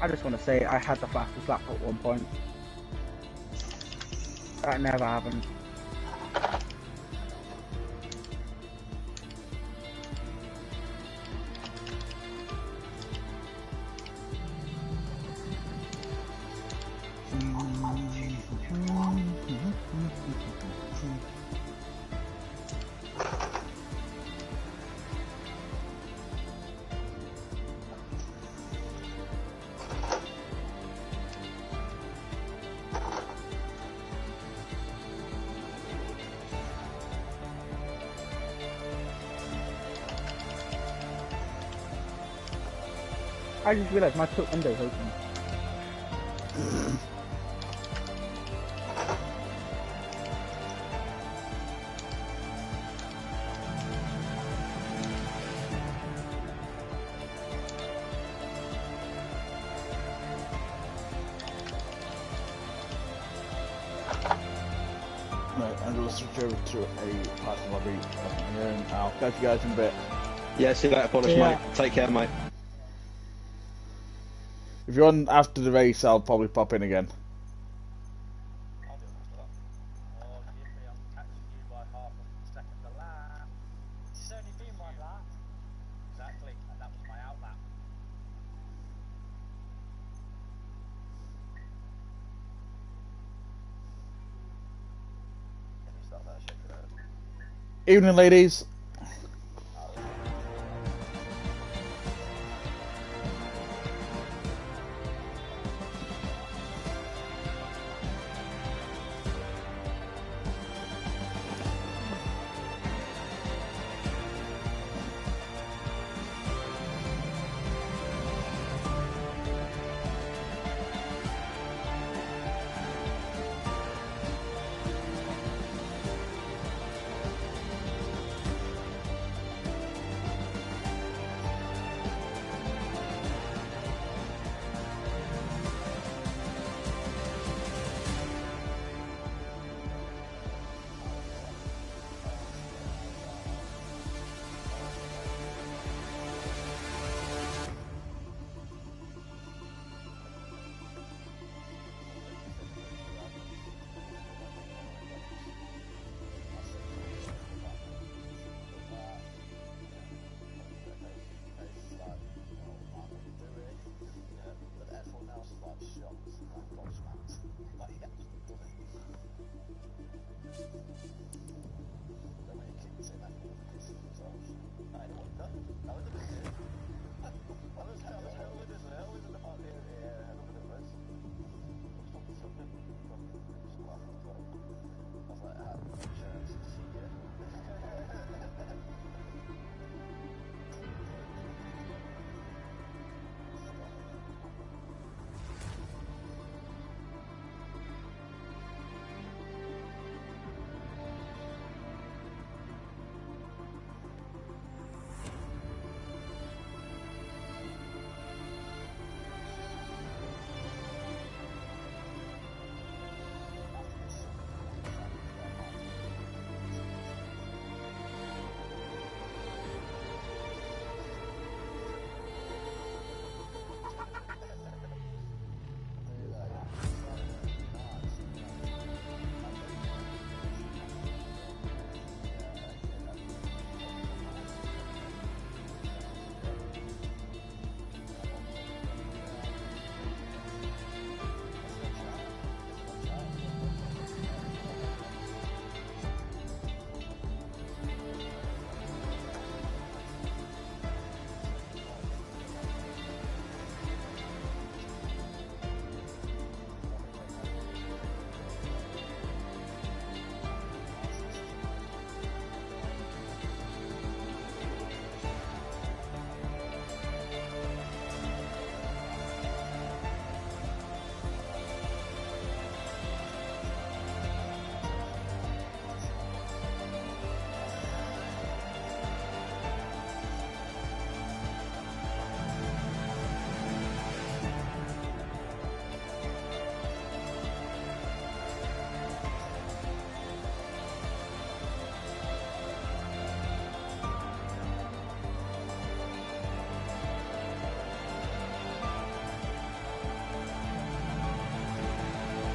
I just want to say I had the fastest lap at one point. That never happened. I just realised my tilt window's open. Right, I'm going to switch over to a passing lobby and I'll catch you guys in a bit. Yeah, see you later, Polish, mate. Take care, mate. If you're on after the race, I'll probably pop in again. I'll do that. Oh, give me, I'm catching you by half a second a lap. It's only been one lap. Exactly, and that was my out lap. Let me start that shit for that. Evening, ladies.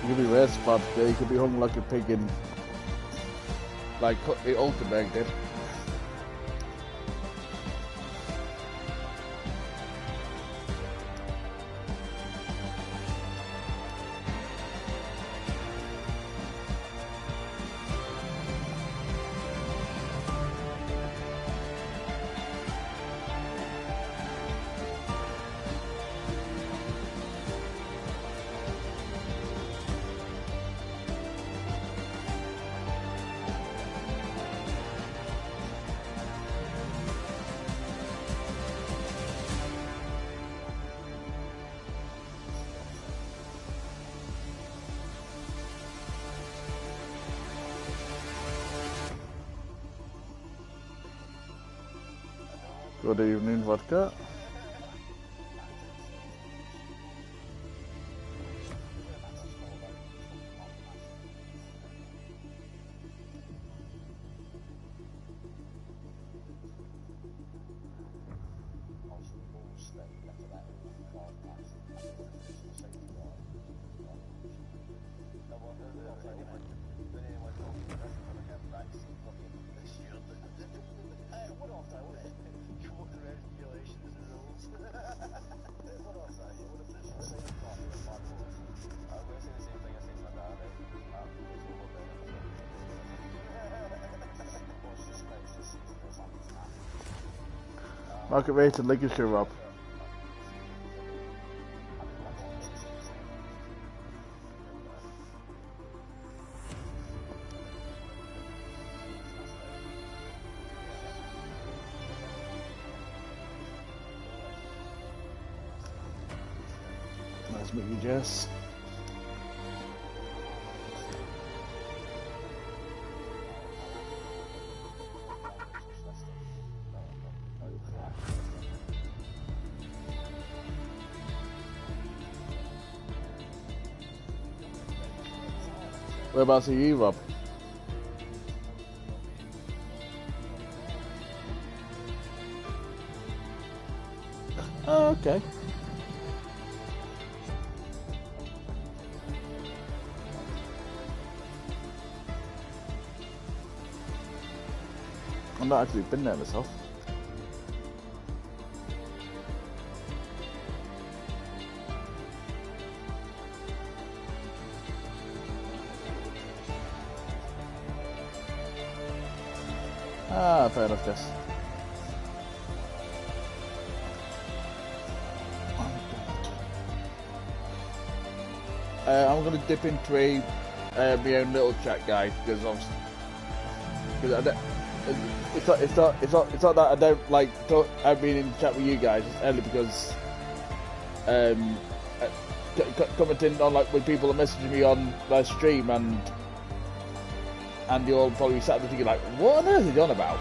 could be worse, but you could be hung like a pig in, like Ulkenberg did. Good evening, vodka. Market rate and Lincolnshire, Rob. Nice meeting you, Jess. Whereabouts are you, Rob? Oh, okay. I've not actually been there myself. Ah, fair enough, Jess. I'm gonna dip into my own little chat, guys, because I don't, it's not that I don't like I've been in the chat with you guys. It's only because commenting on like when people are messaging me on my stream and you'll probably sat there thinking like, what on earth is he on about?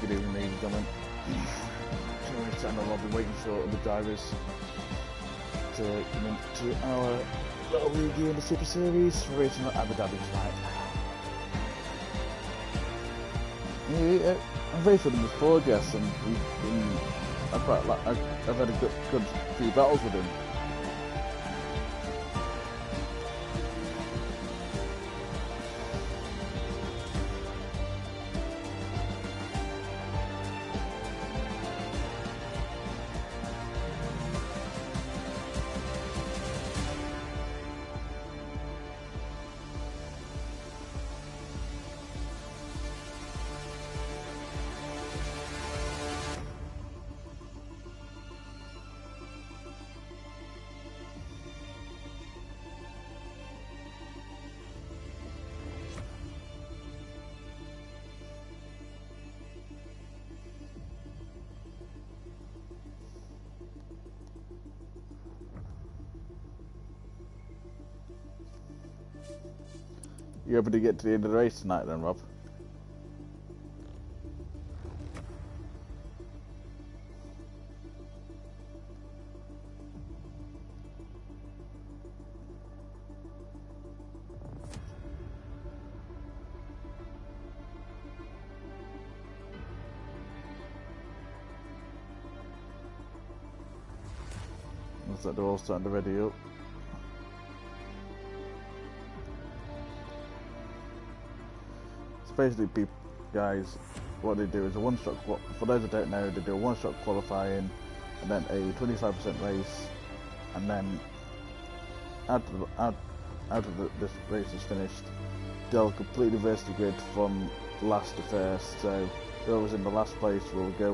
Good evening, ladies and gentlemen. So I'll be waiting for the drivers to come into our little review in the Super Series for racing at Abu Dhabi tonight. Yeah, I've raced with him before, Jess, and I've had a good few battles with him. You hoping to get to the end of the race tonight then, Rob? Looks like they're all starting to ready up. So basically, guys, what they do is a one-shot. For those that don't know, they do a one-shot qualifying, and then a 25% race, and then this race is finished, they'll completely reverse the grid from last to first. So whoever's in the last place will be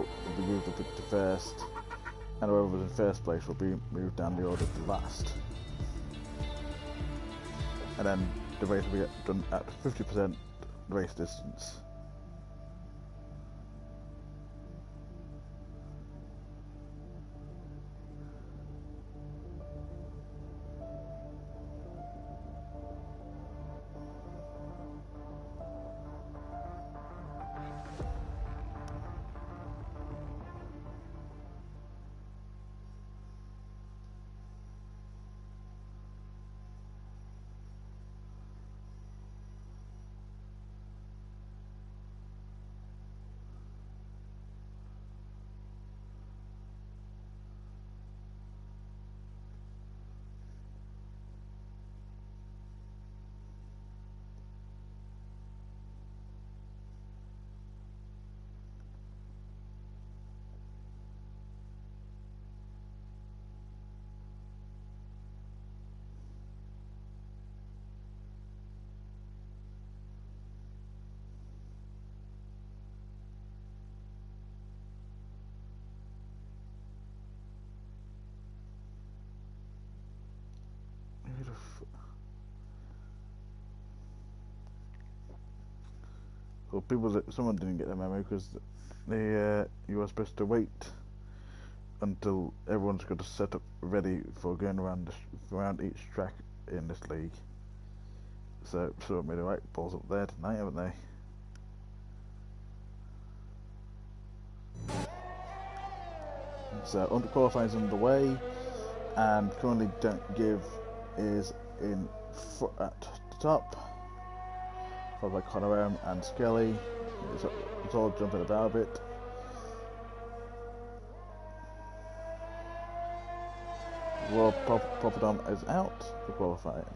moved up to first, and whoever's in first place will be moved down the order to last. And then the race will be done at 50% race distance. Well, someone didn't get the memo because you were supposed to wait until everyone's got a setup ready for going around each track in this league. So made the right balls up there tonight, haven't they? So qualifying's underway, and currently Don't Give is at the top, followed by Conor and Skelly. It's all jumping about a bit. Well, Poppadom is out for qualifying.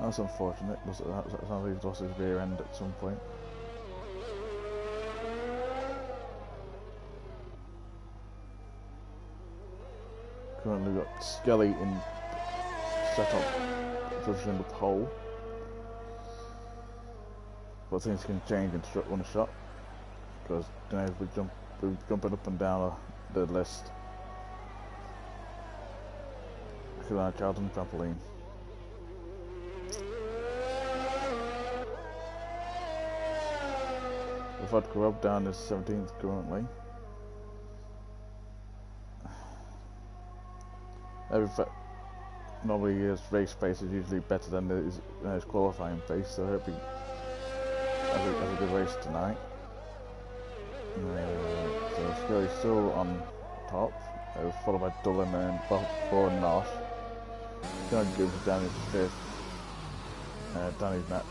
That's unfortunate. It sounds like he's lost his rear end at some point. Currently we've got Skelly in set-up position in the pole. But things can change in one shot, because we're jumping up and down the list. Look at our Charlton trampoline. The vodka Rob down is 17th currently. Normally his race pace is usually better than his qualifying pace, so I hope he has a good race tonight. So Scully's still on top, followed by Dillon and Bohr and Nosh. Don't give Danny to 5th. Danny's not.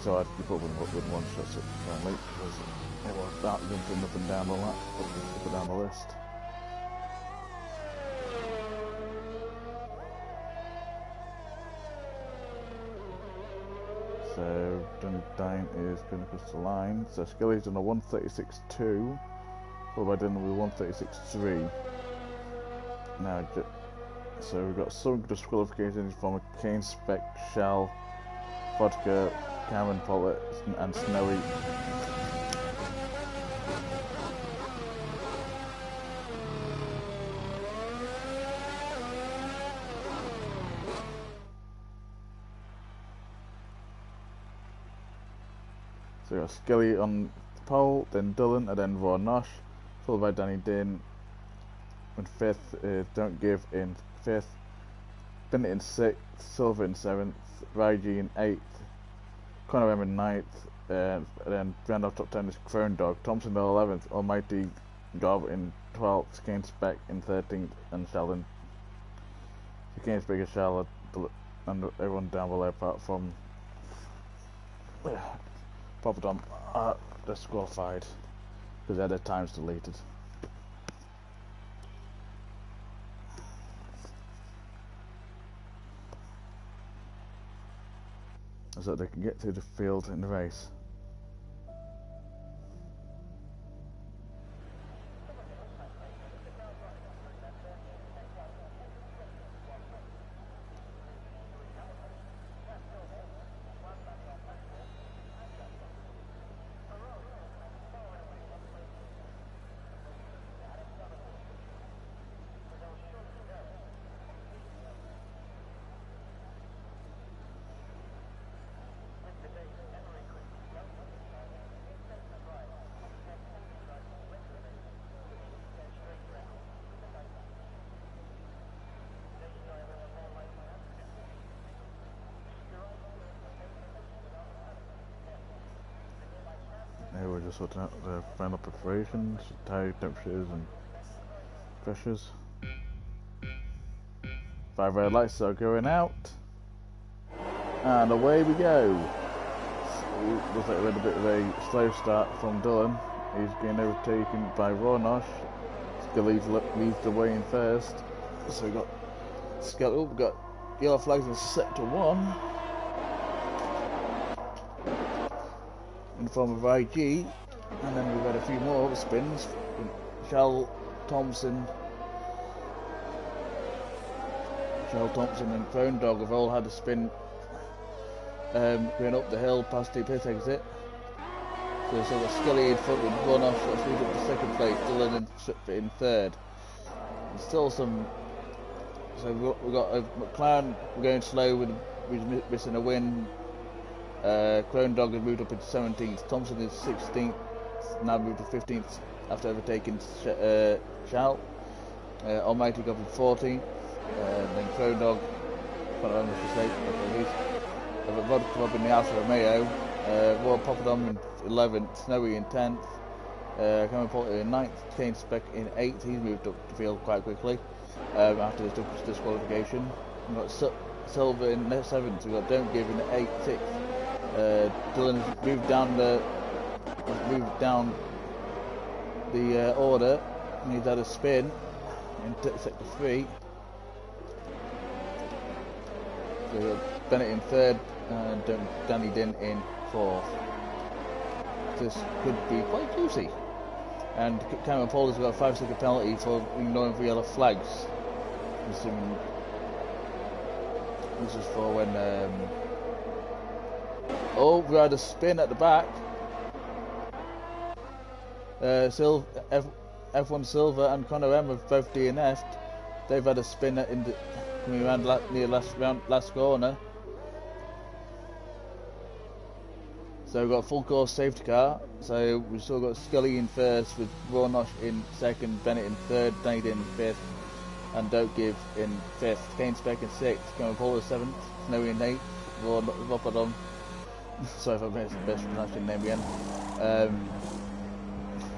So I'd keep up with one shot apparently, because it was that jumping up and down the lap, up and down the list. So Dine is going to cross the line. So Skelly's done a 1:36.2, followed by Dillon with 1:36.3. Now, so we've got some disqualifications from Kane, Spec, Shell, Vodka, Cameron Pollett, and Snowy. So we've got Skelly on the pole, then Dillon, and then Raw Nosh, followed by Danny Din. In 5th is Don't Give in 5th, Bennett in 6th, Silver in 7th, Raiji in 8th, Conor M in 9th, and then round off top 10 is Chrome Dog, Thompson in 11th, Almighty Gob in 12th, Kane Speck in 13th, and Sheldon. So Kane Speck and Sheldon, and everyone down below apart from Papa Dom are disqualified because they had their times deleted. So that they can get through the field in the race. Here we're just sorting out the final preparations, tire temperatures and pressures. 5 red lights are going out. And away we go. Looks like we had a bit of a slow start from Dylan. He's getting overtaken by Ronosh. Scully leads the way in first. So we've got Skeletal, we've got yellow flags in sector 1. In the form of IG, and then we've had a few more spins. Shell Thompson and Chrome Dog have all had a spin going up the hill past the pit exit. So we've got Scully in front with one off, that's moved up to second place, Dylan in third. There's still some, so we've got McLaren going slow with missing a win. Chrome Dog has moved up into 17th, Thompson is 16th, now moved to 15th after overtaking Shal. Almighty got in 14th, then Chrome Dog, can't remember the mistake, Vodka Club in the Alfa Romeo, Royal Papadom in 11th, Snowy in 10th, Cameron Potter in 9th, Kane Speck in 8th, he's moved up the field quite quickly after this disqualification. We've got Silver in 7th, we've got Don't Give in 6th. Dylan has moved down the order, and he's had a spin in sector 3. So we've got Bennett in 3rd and Danny Din in 4th. This could be quite juicy. And Cameron Paul has got a 5-second penalty for ignoring the yellow flags. This is for when oh, we had a spin at the back. F1 Silver and Conor M have both DNF'd. They've had a spin in the coming around near last corner. So we've got a full course safety car. So we've still got Scully in first with Ronosh in second, Bennett in third, Danny in fifth, and Don't Give in fifth. Kane Speck in sixth, Cameron Paul in seventh, Snowy in eighth, Ropadon. Sorry if I missed the best pronunciation name again.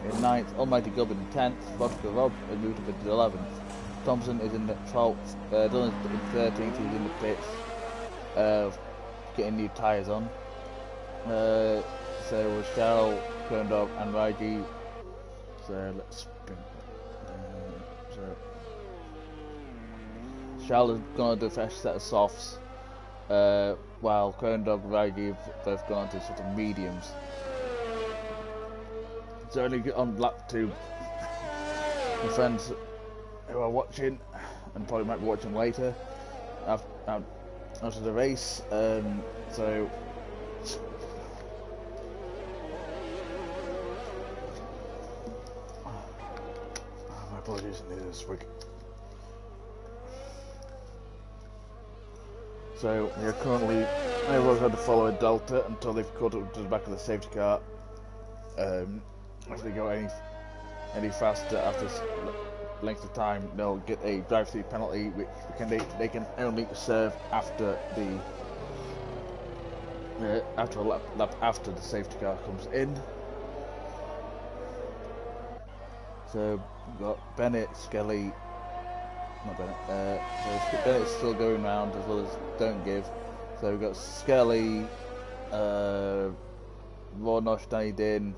In ninth, Almighty Gob in 10th, Vodka Rob has moved up into 11th. Thompson is in the 12th, Dylan is in 13th, he's in the pits, getting new tyres on. So was Cheryl, Chrome Dog and Raiji. So let's spin. So Cheryl has gone to do a fresh set of softs, while Chrome Dog and Raiji have both gone to sort of mediums. So only on lap 2. My friends who are watching and probably might be watching later after the race. So my apologies, I needed a swig. So we are currently, everyone's had to follow a delta until they've caught up to the back of the safety car. If they go any faster after length of time, they'll get a drive-through penalty, which they can only serve after the after a lap after the safety car comes in. So we've got Bennett, Skelly, not Bennett. So Bennett's still going round as well as Don't Give. So we've got Skelly, Warnosh, Danny Din,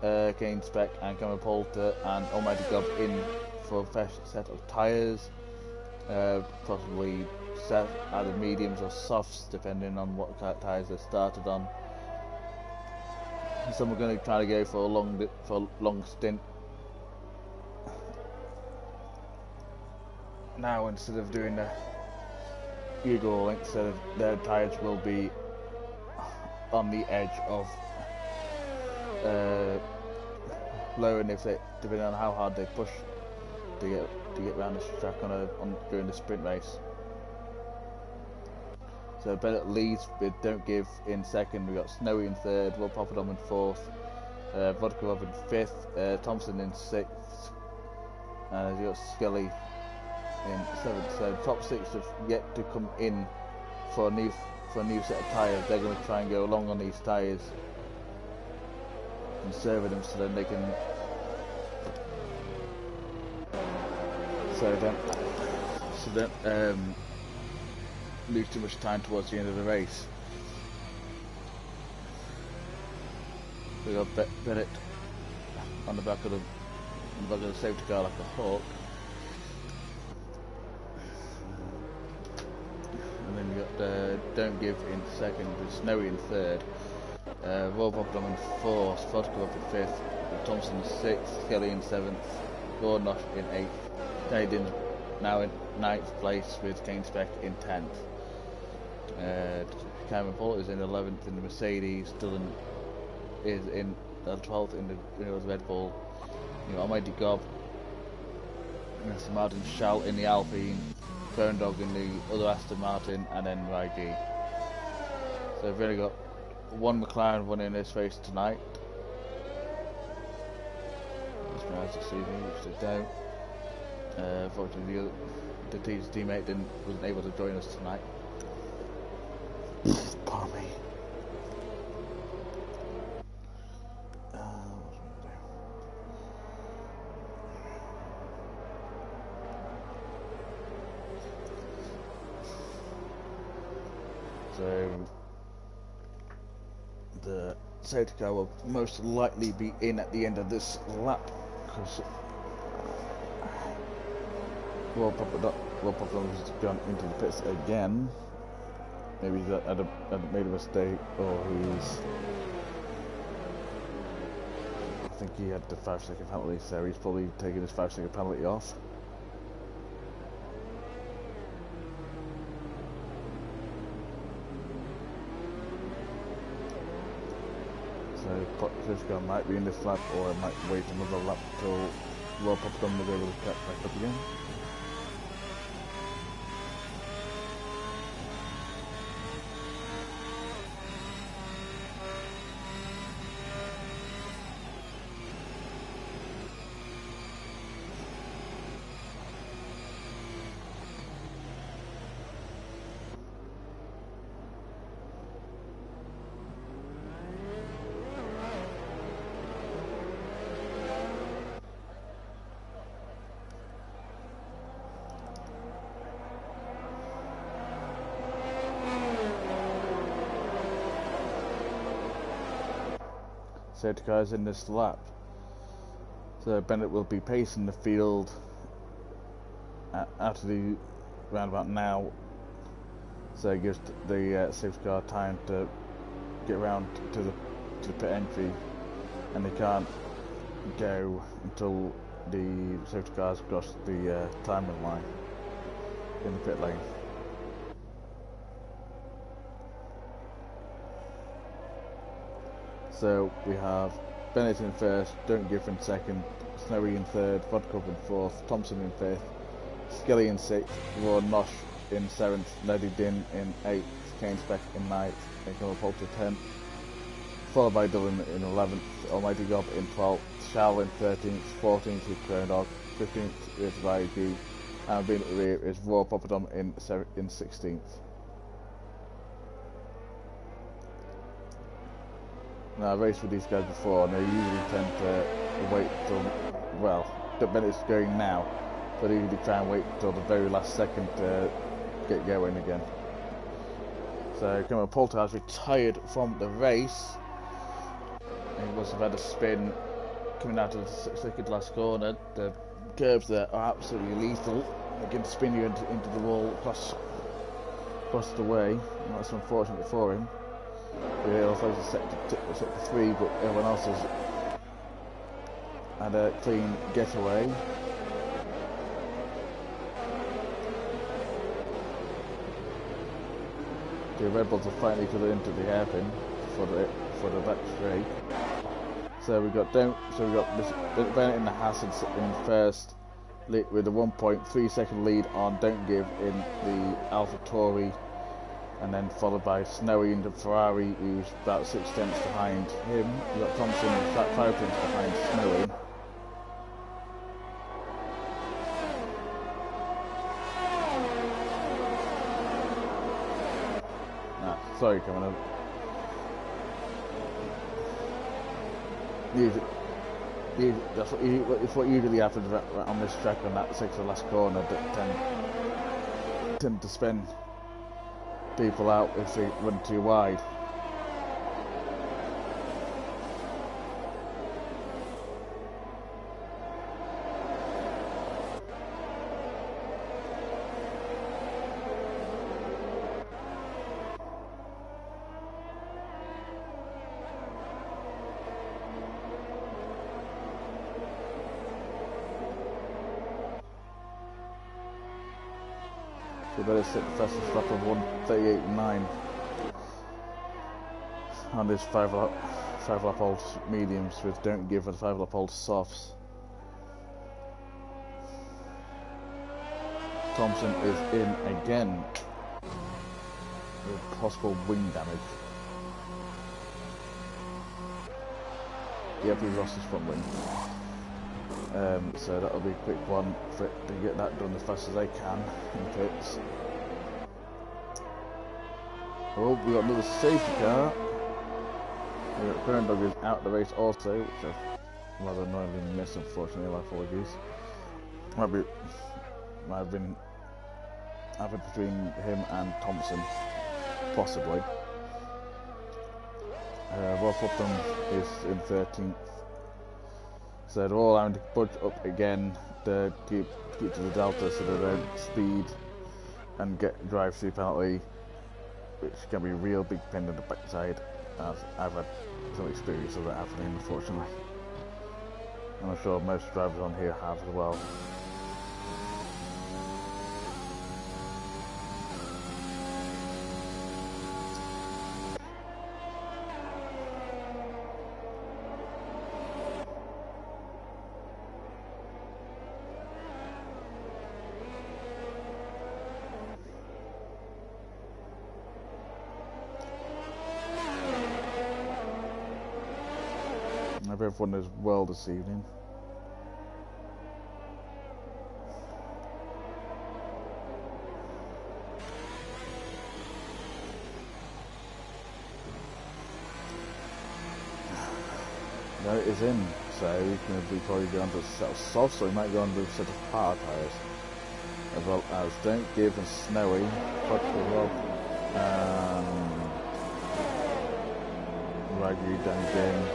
Kane Speck and Cameron Poulter and Almighty Gob in for a fresh set of tyres, possibly set either mediums or softs depending on what kind of tyres they started on. Some are going to try to go for a long stint now instead of doing the Eagle. Instead of their tyres will be on the edge of lowering if they, depending on how hard they push to get around this track during the sprint race. So Bennett leads with Don't Give in second. We got Snowy in third, Will Papadom in fourth, Vodka Rob in fifth, Thompson in sixth, and you got Skelly in seventh. So top six have yet to come in for a new set of tyres. They're going to try and go along on these tyres, conserving them so then they can lose too much time towards the end of the race. We got Bennett on the back of the safety car like a hawk, and then we got Don't Give in second, with Snowy in third, Rob Bobdom in fourth, Vodka up in fifth, Thompson in sixth, Kelly in seventh, Warnosh in eighth, Danny now in ninth place with Kane Speck in 10th. Cameron Poulter is in 11th in the Mercedes, Dylan is in 12th in the Red Bull. You know, Almighty Gob, Aston Martin, Schall in the Alpine, Bone Dog in the other Aston Martin, and then YG. So we've only got one McLaren running this race tonight. It's nice to see me, which they don't. Unfortunately, the teammate wasn't able to join us tonight. Pardon me. What was I doing? So the safety car will most likely be in at the end of this lap because Will Papadon's gone into the pits again. Maybe he's had made a mistake, or I think he had the 5-second penalty, so he's probably taking his 5-second penalty off. So this guy might be in this lap, or it might wait another lap till Will Papadon is able to catch back up again. Safety cars in this lap. So Bennett will be pacing the field after the roundabout now. So it gives the safety car time to get around to the pit entry, and they can't go until the safety cars cross the timing line in the pit lane. So we have Bennett in first, Don't Give in second, Snowy in third, Vodka in fourth, Thompson in fifth, Skelly in sixth, Warnosh in seventh, Neddy Din in eighth, Kane Speck in ninth, and Cameron Poulter 10th, followed by Dylan in 11th, Almighty Gob in 12th, Schall in 13th, 14th with Crown Dog, 15th is YG, and being at the rear is Raw Poppadom in 16th. Now, I've raced with these guys before, and they usually tend to wait till, well, when it's going now, but they usually try and wait till the very last second to get going again. So, Polter has retired from the race. He must have had a spin coming out of the second last corner. The curves there are absolutely lethal. They can spin you into the wall across the way. And that's unfortunate for him. He also has a sector 3, but everyone else has had a clean getaway. The Red Bulls are fighting each other into the hairpin for the back straight. So we got Bennett in the Haas in first with a 1.3 second lead on Don't Give in the AlphaTauri, and then followed by Snowy in the Ferrari, who's about 6 tenths behind him. We got Thompson 5 tenths behind Snowy. Sorry, coming up. That's what usually happens on this track on that 6th last corner, that tend to spin people out if they run too wide. We better set the fastest lap of 1:38.9 on this 5 lap old mediums with Don't Give and 5 lap old softs. Thompson is in again with possible wing damage. Yep, he's lost his front wing. So that'll be a quick one to get that done as fast as I can in pits. Oh, we got another safety car. We got Crown Dog is out of the race also, which I've rather annoyingly missed, unfortunately. My apologies. Might have been happened between him and Thompson, possibly. Rob Upton is in 13th. So they're all having to budge up again to keep to the delta so they don't speed and get drive-through penalty, which can be a real big pain in the backside, as I've had some experience of that happening, unfortunately. And I'm sure most drivers on here have as well. I hope everyone is well this evening. No, it is in, so he's going to be probably going to a set of soft, so he might go on to a set of hard tyres. As well as Don't Give and Snowy, Rob, Ragu down again.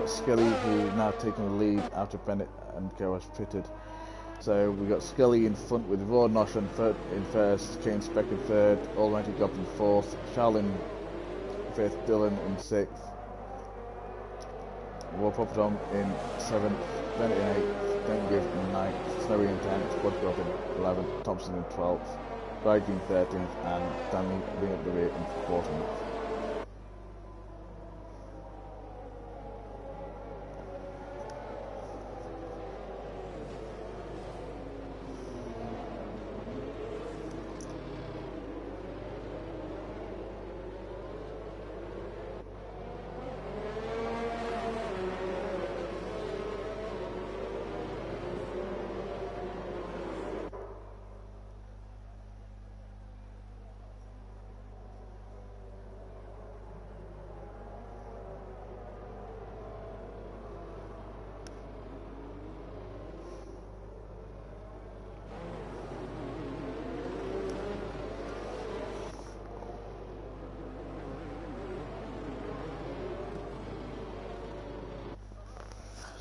Scully, who's now taking the lead after Bennett and Co has pitted. So we got Scully in front with Raw Nosh in first, Kane Speck in third, Almighty Gob in fourth, Charles in fifth, Dylan in sixth, Raw Poppadom in seventh, Bennett in eighth, Don't Give in ninth, Snowy in 10th, Woodgrove in 11th, Thompson in 12th, Rygie in 13th, and Danny being at the rear in 14th.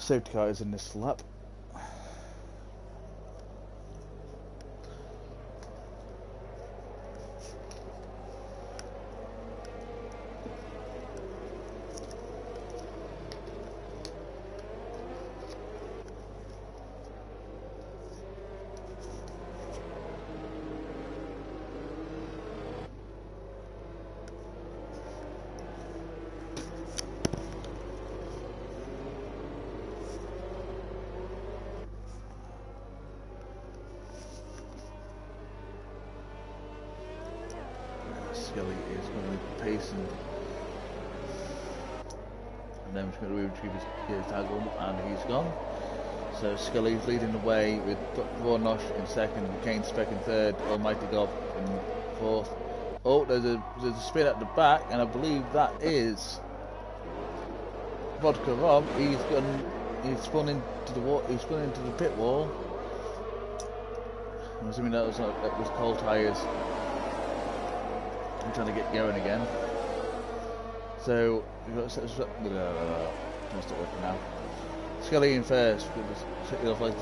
Safety car is in this lap. Skelly is going to be pacing, and then he's going to retrieve his tackle, and he's gone. So Skelly's leading the way with Vornosh in second, Kane Speck in third, Almighty God in fourth. Oh, there's a spin at the back, and I believe that is Vodka Rob. He's spun into the wall. He's spun into the pit wall. I'm assuming that was cold tyres. I'm trying to get going again. So we've got stop working now. Skelly in first, with the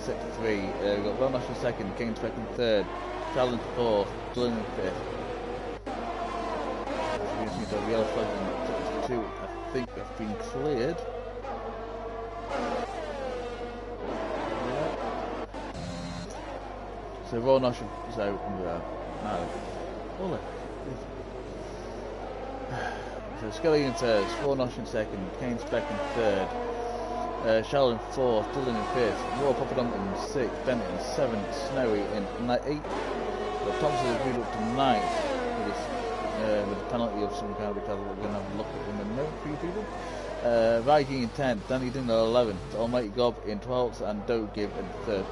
sector 3. We've got Velnash in second, Kane Speck in third, Challenge fourth, Dylan in fifth. The yellow flag in sector 2, I think, have been cleared. So Velnash, so Skelly in first, Vornosh in second, Kane Speck in third, Shell in fourth, Dylan in fifth, Roy Papadum in sixth, Bennett in seventh, Snowy in eighth. But Thompson has moved up to ninth with a penalty of some kind, which we're going to have a look at in a minute for you people. Viking in 10th, Danny Ding in 11th, Almighty Gob in 12th, and Don't Give in 13th.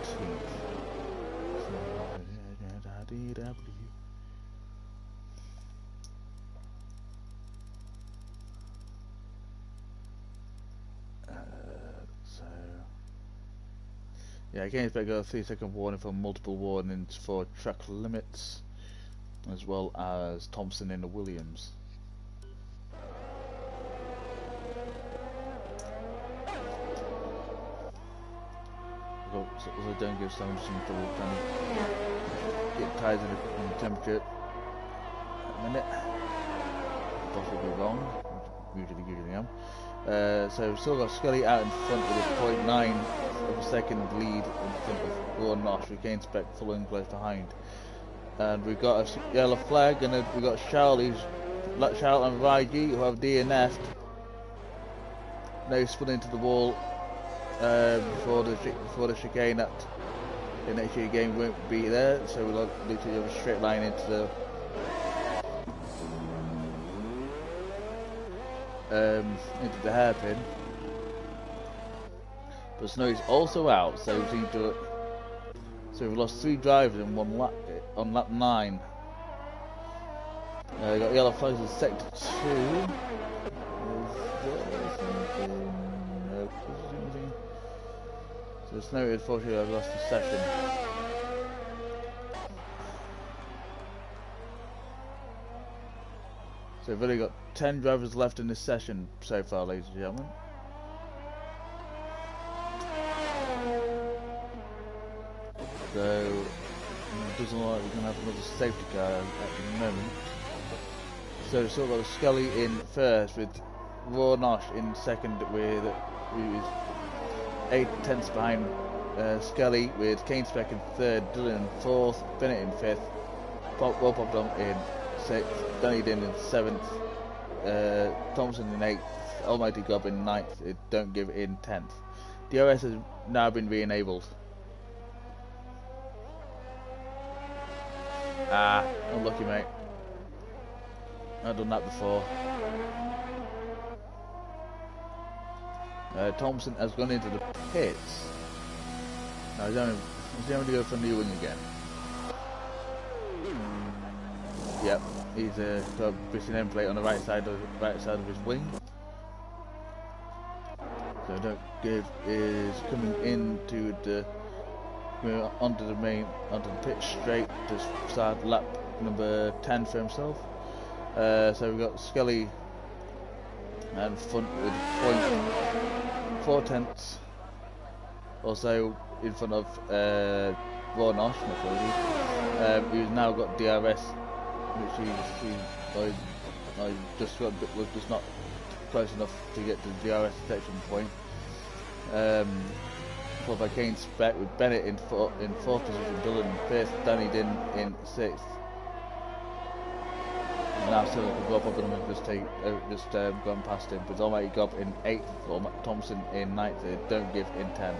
Yeah, again, it's got a 3-second warning for multiple warnings for track limits, as well as Thompson in the Williams. So don't give some trouble trying to get tyres in the temperature. A minute. Possibly wrong. Usually am. So we've still got Scully out in front with a 0.9 of a second lead in front of Vornosh, with Kane Speck following close behind. And we've got a yellow flag, and then we've got Charlie and Raiji who have DNF'd. Now he's spun into the wall before the chicane that the next year game won't be there, so we'll literally have a straight line into the hairpin. But Snowy's also out, so we've lost 3 drivers in one lap on lap 9. We've got yellow flags in sector 2. Is there something? Nope, there's anything. So Snowy unfortunately has lost the session. So we've only got 10 drivers left in this session so far, ladies and gentlemen. So it doesn't look like we're going to have another safety car at the moment. So we've still got Scully in first with Vornosh in second, with who is 8 tenths behind Scully, with Kane Speck in third, Dylan in fourth, Bennett in fifth, Will Popdom in sixth, Danny Din in seventh, Thompson in eighth, Almighty Gob in ninth, Don't Give in 10th. DRS has now been re-enabled. Ah, unlucky mate. I've done that before. Thompson has gone into the pits. Now he's going to go for a new wing again. Yep, he's got a British name plate on the right side of his wing. So Don't Give is coming into onto the pit straight to start lap number 10 for himself. So we've got Skelly and front with 0.4 tenths also in front of Ron Oshma, who's now got DRS, which was just not close enough to get to the DRS detection point. Followed by Kane Speck with Bennett in fourth position, Dillon in fifth, Danny Din in sixth. And now still Rob Hobbingham has just gone past him, with Almighty Gob in eighth, Thompson in ninth, Don't Give in 10th.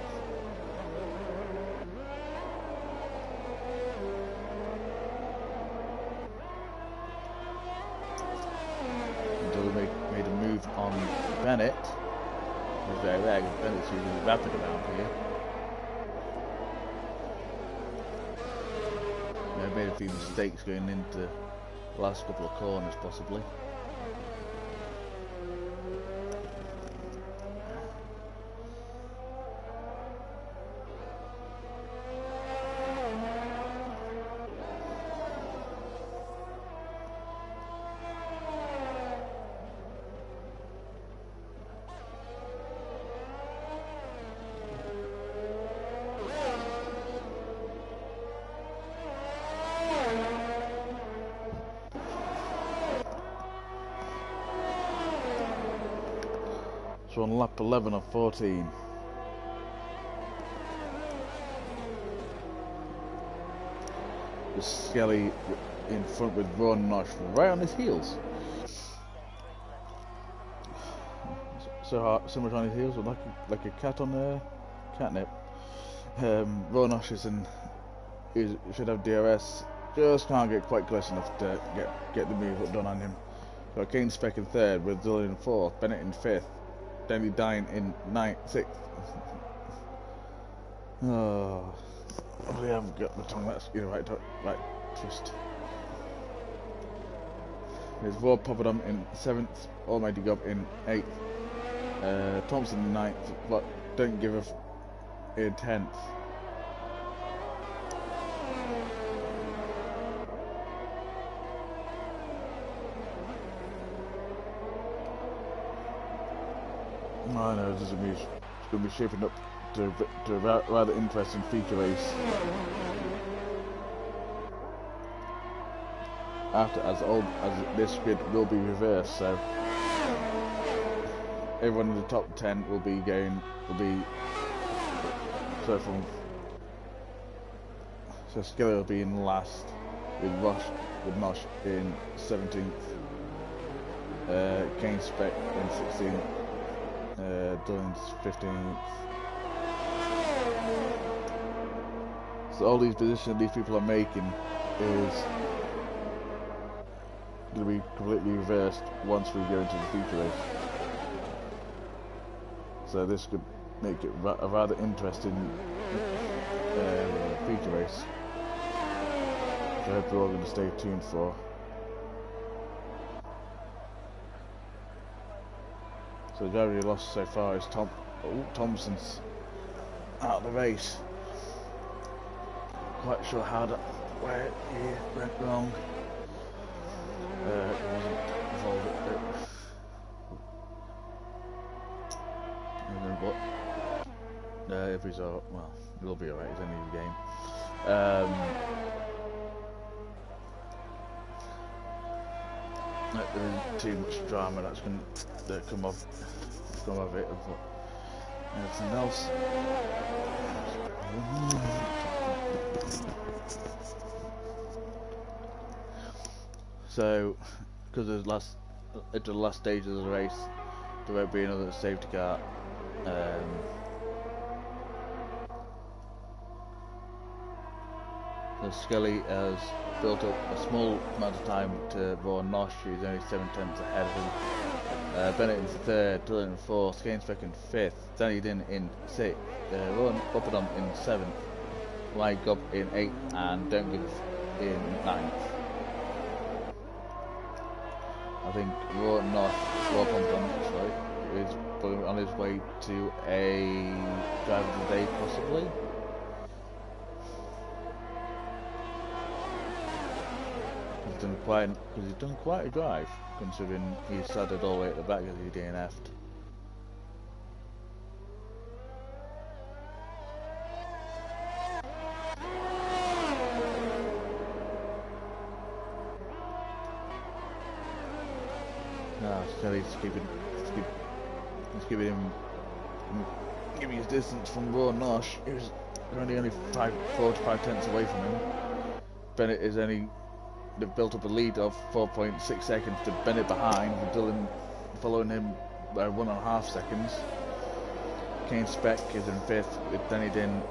Made a move on Bennett. It was very rare because Bennett's usually rapid around here. They made a few mistakes going into the last couple of corners possibly. So on lap 11 of 14. With Skelly in front with Ron Nosh right on his heels. So much on his heels, like a cat on a catnip. Ron Nosh should have DRS. Just can't get quite close enough to get the move done on him. Got Kane Speck in third with Dillon in fourth, Bennett in fifth. Danny Dine in sixth. Oh, I haven't got the tongue. That's right twist. There's Rob Popperdom in seventh, Almighty Gob in eighth, Thompson in ninth, but Don't Give a in 10th. I know this is going to be shaping up to a rather interesting feature race. As this grid will be reversed, so everyone in the top 10 will be Skelly will be in last, with Nosh in 17th, Kane Speck in 16th. Dillon's 15th. So all these positions these people are making is going to be completely reversed once we go into the feature race. So this could make it a rather interesting feature race. So I hope you're all going to stay tuned for. So the driver who lost so far is Thompson's out of the race. Quite sure where he went wrong. He wasn't involved at it. If he's well, he'll be alright. He's only in the game. Not really too much drama that's going to come of it, but everything else. So, because it's the last stage of the race, there won't be another safety car. So Skelly has built up a small amount of time to Ron Nosh, who's only 7/10 ahead of him. Bennett in third, Dillon in fourth, Kane Speck in fifth, Danny Din in sixth, Ron Popperdom in seventh, Mike Gob in eighth, and Don't Give in ninth. I think Ron Popperdom is on his way to a driver of the day, possibly. He's done quite a drive, considering he started all the way at the back as he DNF'd. No, Skelly's giving him giving his distance from Raw Nosh. He was only 4 to 5 tenths away from him. Bennett is only they've built up a lead of 4.6 seconds to Bennett behind, with Dylan following him by 1.5 seconds. Kane Speck is in 5th with Danny Din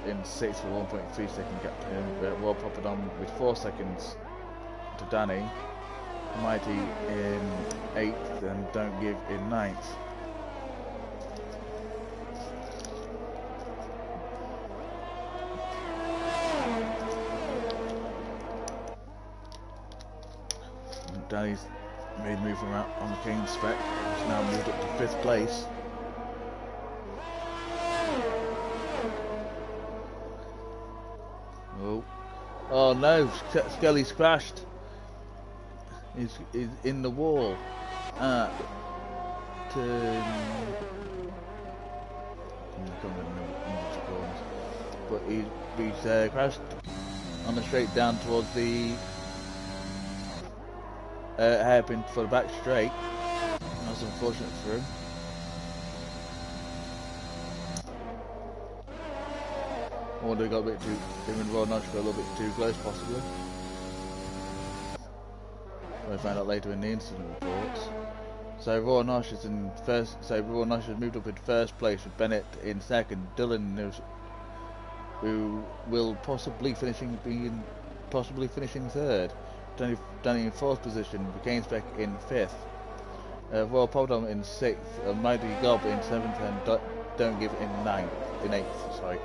in 6th with 1.3 second gap to him. Rob Papadon with 4 seconds to Danny. Mighty in 8th and Don't Give in 9th. Danny's made a move around on the Kane Spec. He's now moved up to 5th place. Oh no, Skelly's crashed. He's in the wall at but he's crashed on the straight down towards the hairpin for the back straight. That's unfortunate for him. I wonder if he got a bit too, him and Raw Nosh got a little bit too close possibly. We'll find out later in the incident reports. So Raw Nosh is in first. So Raw Nosh has moved up in 1st place with Bennett in 2nd. Dylan, who will possibly finishing 3rd. Danny in 4th position. Kane Speck in 5th. Royal Podom in 6th. Mighty Gob in 7th, and Don't Give in 8th. Sorry.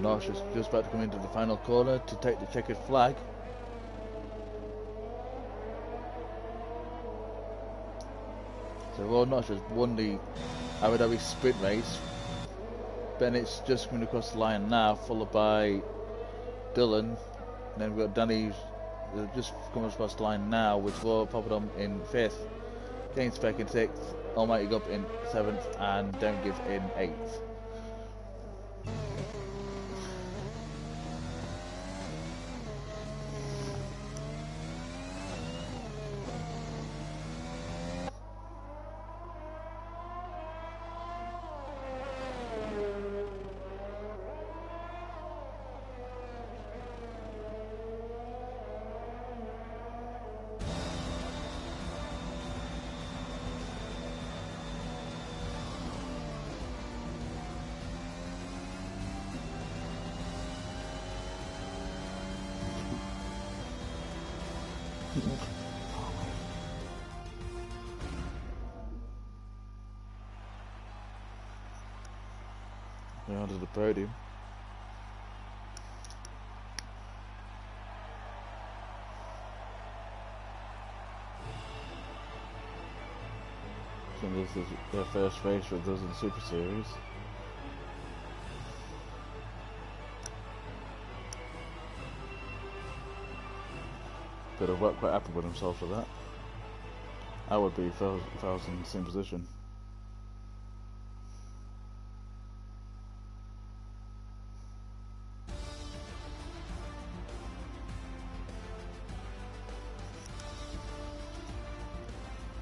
Nosh is just about to come into the final corner to take the checkered flag. So Raw Nosh has won the Abu Dhabi sprint race. Bennett's just coming across the line now, followed by Dylan. And then we've got Danny who's just coming across the line now with Raw Papadom in 5th. Kane Speck in 6th, Almighty Gub in 7th, and Don't Give in 8th. Onto the podium. So this is their first race with us in the Super Series. But I've worked quite happy with himself for that. I would be if I was in the same position.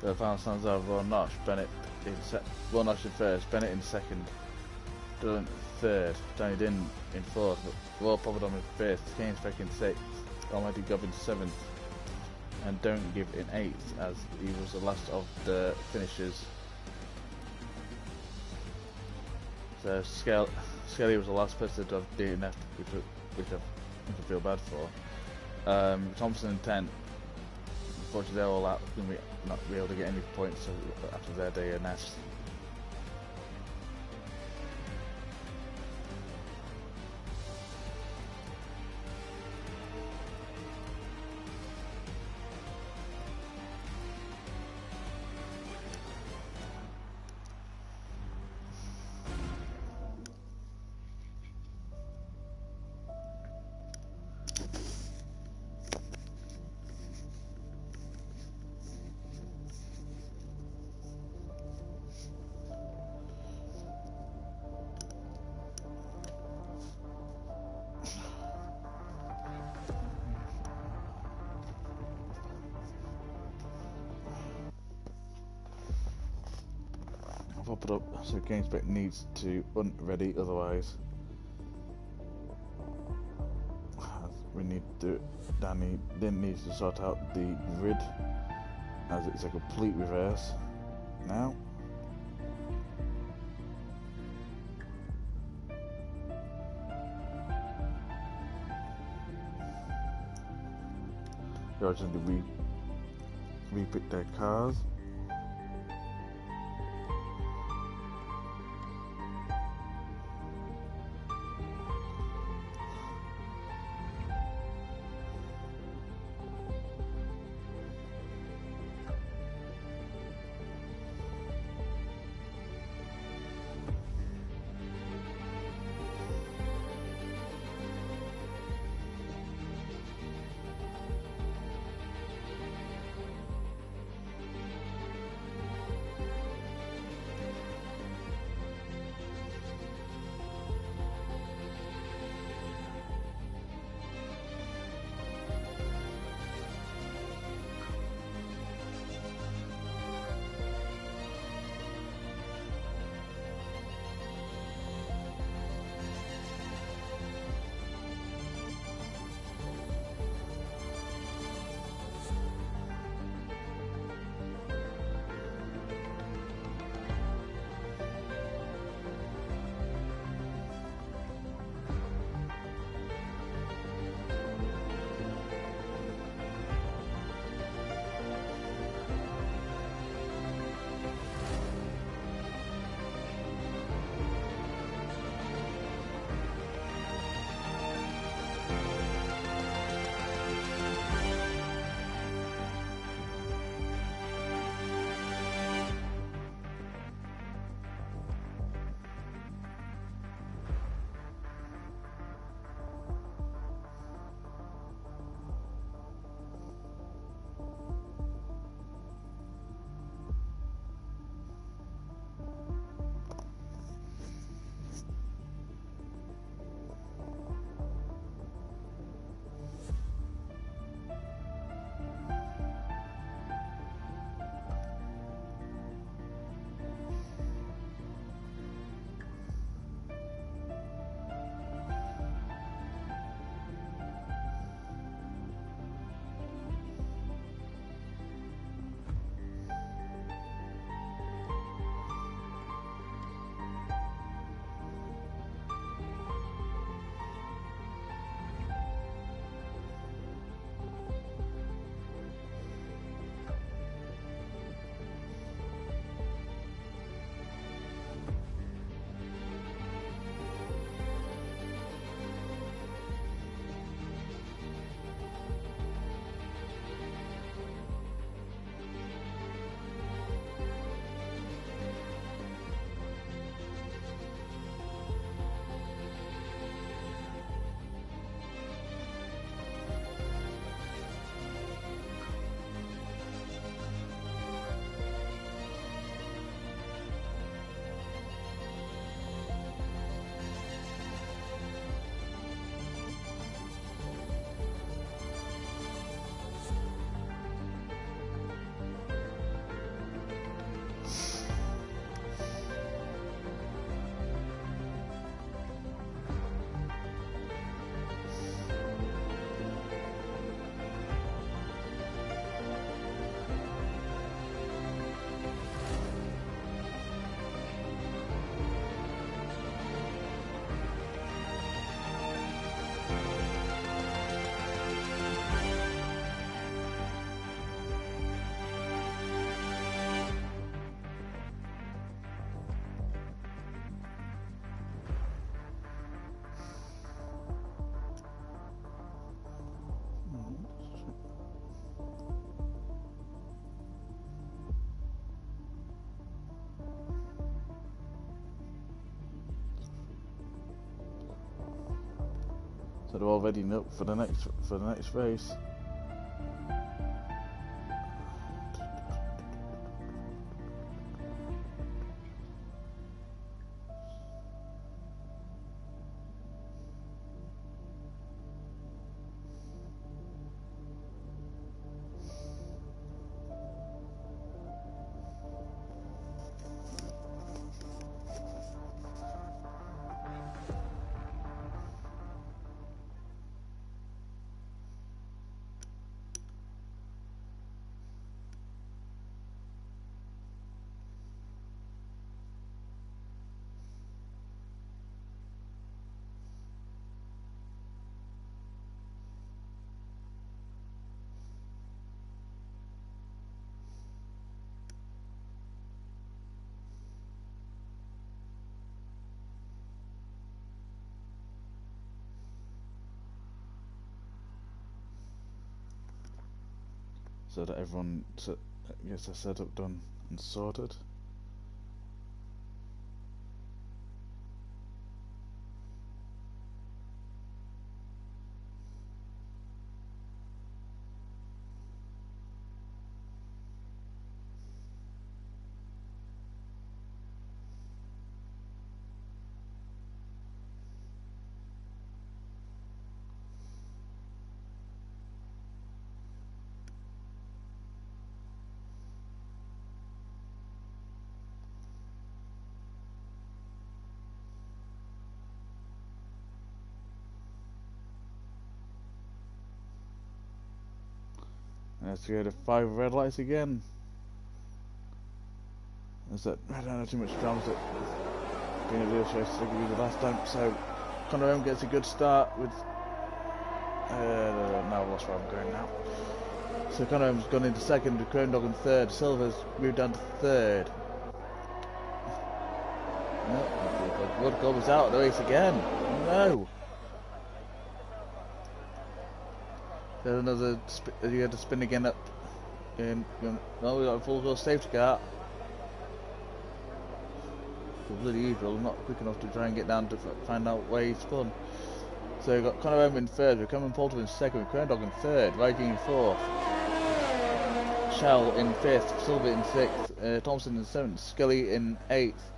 The final stands out of Raw Nosh, Bennett in Raw Nosh in 1st, Bennett in 2nd, Dylan 3rd, Danny Din in 4th, Raw Papadom in 5th, Kane Speck in 6th, Almighty Gov in 7th, and Don't Give in 8th, as he was the last of the finishers. So Skelly was the last person to have DNF, which I feel bad for. Thompson in 10th. Unfortunately, they're all out, going to not be able to get any points after their DNFs. pop it up. So GameSpec needs to unready, otherwise we need to. Danny then needs to sort out the grid, as it's a complete reverse now. They're going to repick their cars. So they're all ready up for the next race. so that everyone gets their setup done and sorted. Let's go to 5 red lights again. There's that, I don't know too much drama that being a real chase like we did the last time. So Conor Owen gets a good start with now I've lost where I'm going now. So Conor Owen's gone into second with Crown Dog in third. Silver's moved down to third. No, Woodcock was out of the race again. No. There's another you had to spin again up in no, we got a full course safety car. Bloody usual, not quick enough to try and get down to find out where he spun. So we've got Conor Owen in third, we're coming Poulter in second, with Crown Dog in third, Viking in fourth, Shell in fifth, Silver in sixth, Thompson in seventh, Scully in eighth,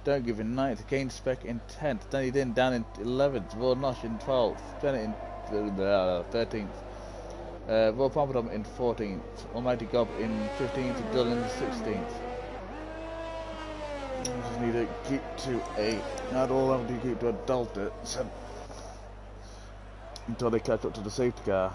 Don't Give in ninth, Kane Speck in 10th, Danny Din down in 11th, Roy Nosh in 12th, Bennett in 13th, Roy Pomperdom in 14th, Almighty Gob in 15th, Dillon in 16th. I just need to keep to a, not all have to keep to a delta, so, until they catch up to the safety car.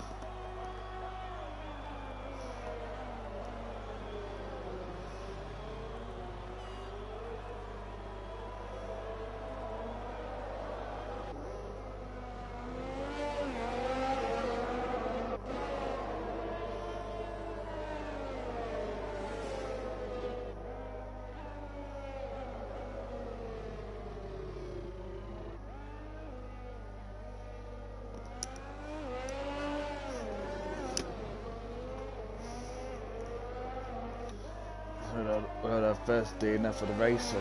We had our first DNF for the race.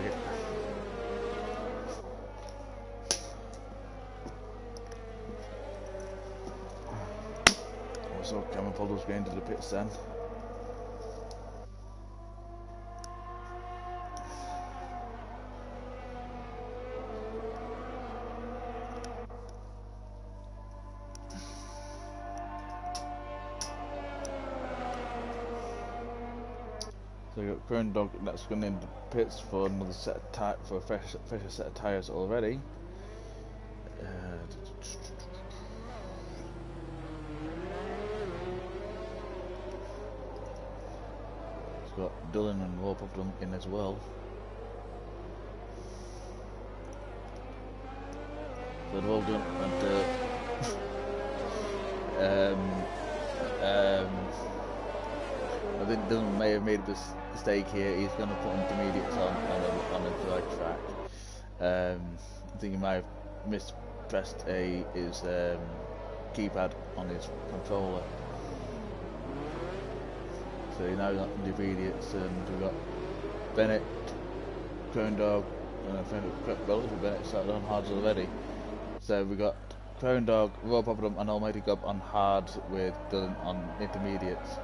So Cameron Poddle's going to the pits then. So we got Crown Dog that's going into pits for another set of for a fresher set of tyres already. It's got Dillon and Rob of them in as well. So they're all done and I think Dillon may have made a mistake here. He's going to put intermediates on the dry track. I think he might have mispressed his keypad on his controller. So he now got intermediates, and we've got Bennett, Crown Dog, and I think relatively Bennett started on hards already. So we got Crown Dog, Rob Popperdom, and Almighty Gob on hards with Dillon on intermediates.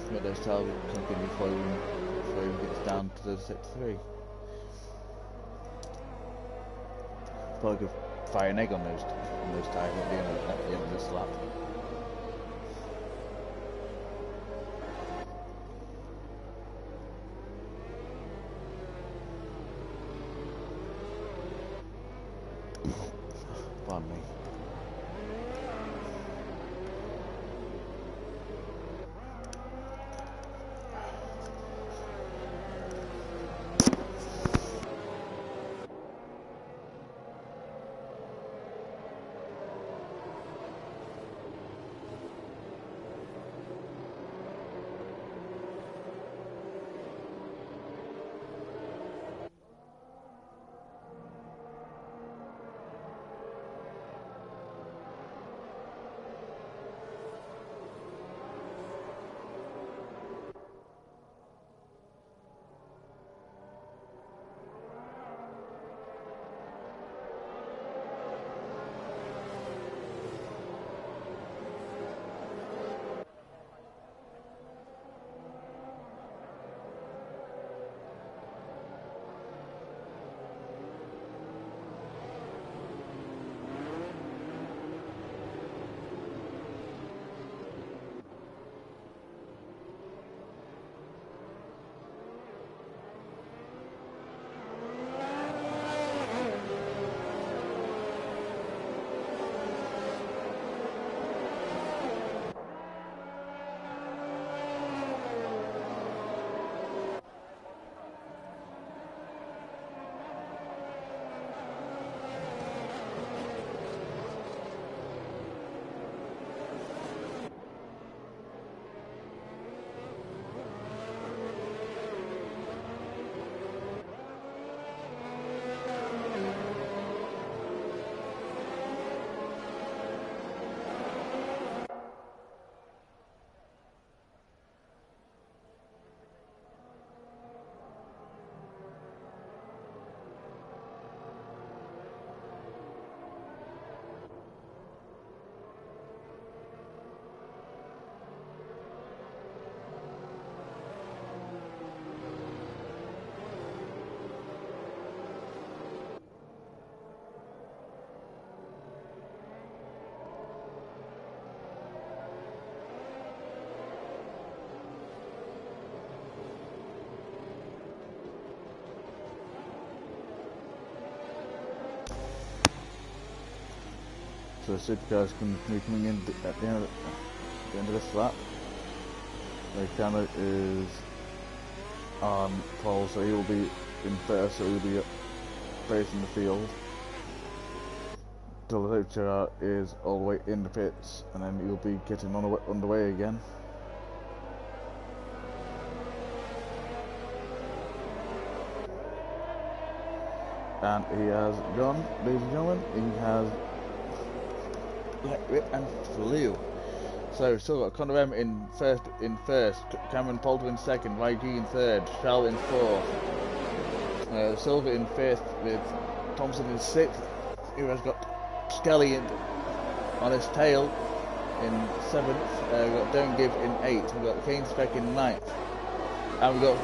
But those tires will continue following before he gets down to the set 3. Probably could fire an egg on those tires at the end of this lap. Pardon me. So the safety cars can be coming in at the end of this lap. Canada is on pole, so he will be in first, so he'll be facing the field. Till the safety car is all the way in the pits, and then he'll be getting underway again. And he has gone, ladies and gentlemen, he has let rip and flew. So we've still got Conor M in first, Cameron Poulter in second, YG in third, Charles in fourth, Silva in fifth, with Thompson in sixth, who has got Skelly on his tail in seventh, we've got Don't Give in eighth, we've got Kane Speck in ninth, and we've got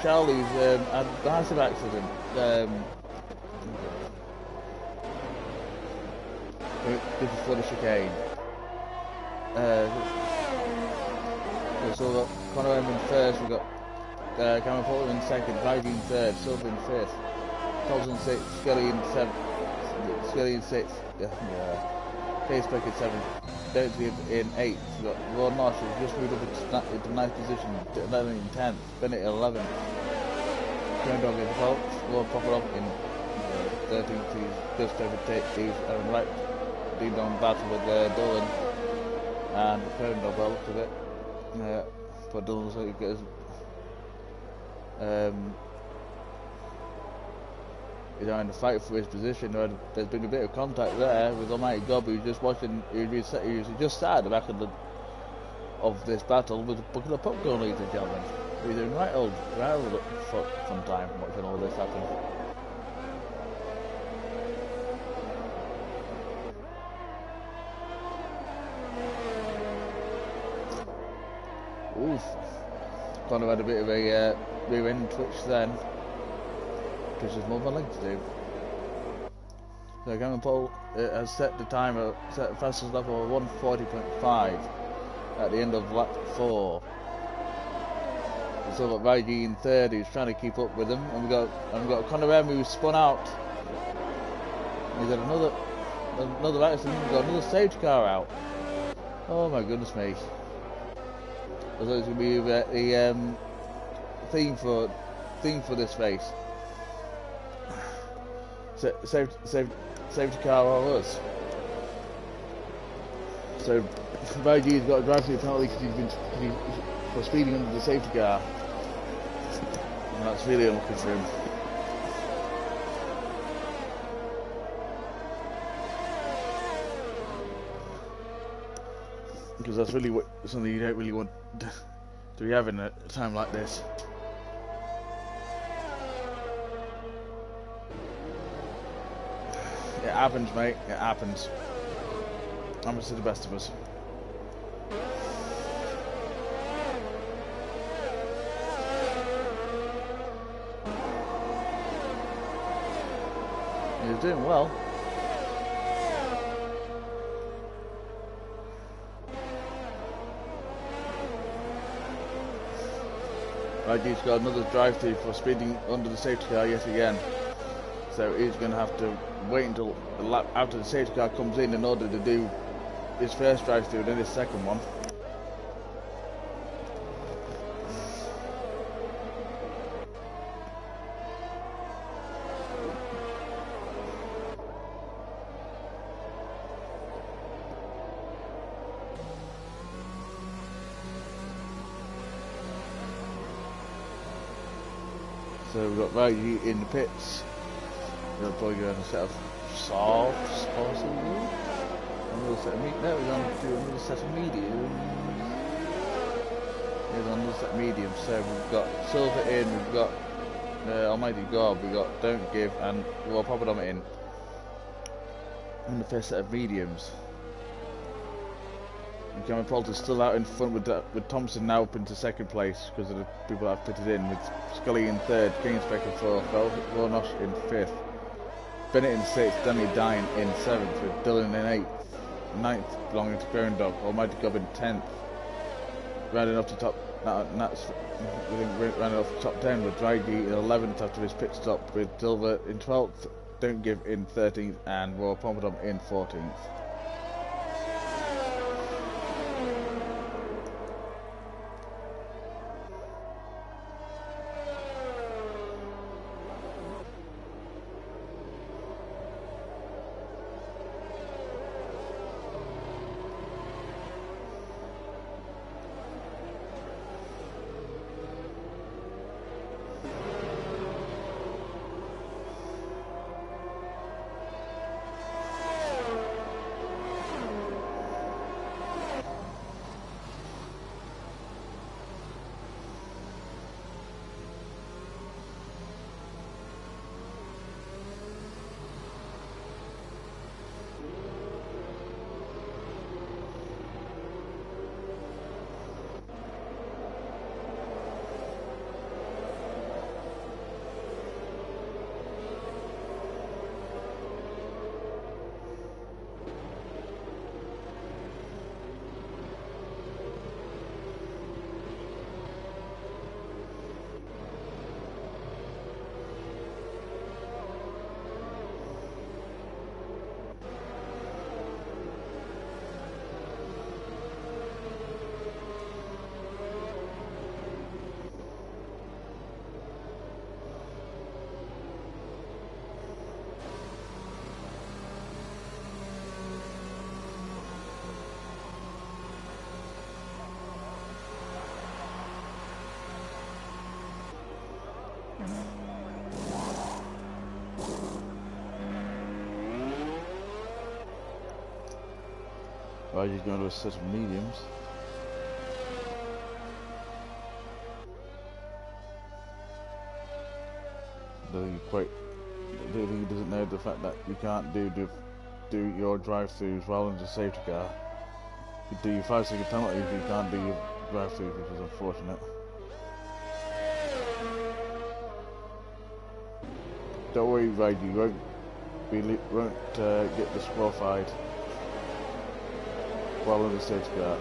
Charles who's had a massive accident. This is for the chicane. So we've got Conor M in first, we've got Cameron Poulter in second, Vigey in third, Silva in fifth, Thompson in sixth, Skelly in sixth, Case Speck in seventh, Don't Give in eighth, we've got Ron Nosh who's just moved up into ninth position, 11 in 10th, Bennett in 11th, Crown Dog in 12th, Lord Popper in 13th, he's just overtaken, he's right. Ding dong battle with Dylan and Crown Dog by the look of it. But Dylan looks like he gets he's in the fight for his position. There's been a bit of contact there with Almighty God, who's just watching. He's just sat at the back of this battle with a bucket of popcorn, ladies and gentlemen. He's doing right old fun time watching all this happen. Oof. Connor had a bit of a rear end twitch then, because there's more of a leg to do. So Cameron Paul has set the timer, set the fastest lap of 1:40.5 at the end of lap 4. So we've got Raiji in third, who's trying to keep up with him, and we've got Conor M who's spun out. He's had another accident, we've got another safety car out. Oh my goodness me. So it's going to be the theme for this race. Safety car or us. So Raji's got a drive-through penalty because he's for speeding under the safety car, and that's really unlucky for him. Because that's really something you don't really want to be having at a time like this. It happens, mate. It happens. Happens to the best of us. You're doing well. Raji's got another drive-through for speeding under the safety car yet again. So he's going to have to wait until the lap after the safety car comes in order to do his first drive-through and then his second one. So we've got Raji in the pits. We're probably going to set up softs, possibly. Another set of mediums. No, we're going to do another set of mediums. Here's another set of mediums. So we've got Silver in, we've got Almighty God, we've got Don't Give, and we'll pop it on in. And the first set of mediums. And Cameron Poulter's still out in front with Thompson now up into second place because of the people that have fitted in, with Scully in third, Kingsbeck in fourth, Warnosh in fifth, Bennett in sixth, Danny Dine in seventh, with Dylan in eighth, ninth belonging to Crown Dog, Almighty God in 10th, rounding off the top, rounding off the top 10 with Draghi in 11th after his pit stop, with Silver in 12th, Don't Give in 13th, and Raw Pompadour in 14th. Right, he's going to a set of mediums. I don't think he doesn't know the fact that you can't do your drive-thrus while in the safety car. You do your 5-second penalty if you can't do your drive-thrus, which is unfortunate. Don't worry, Ride, you won't get disqualified while in the safety car.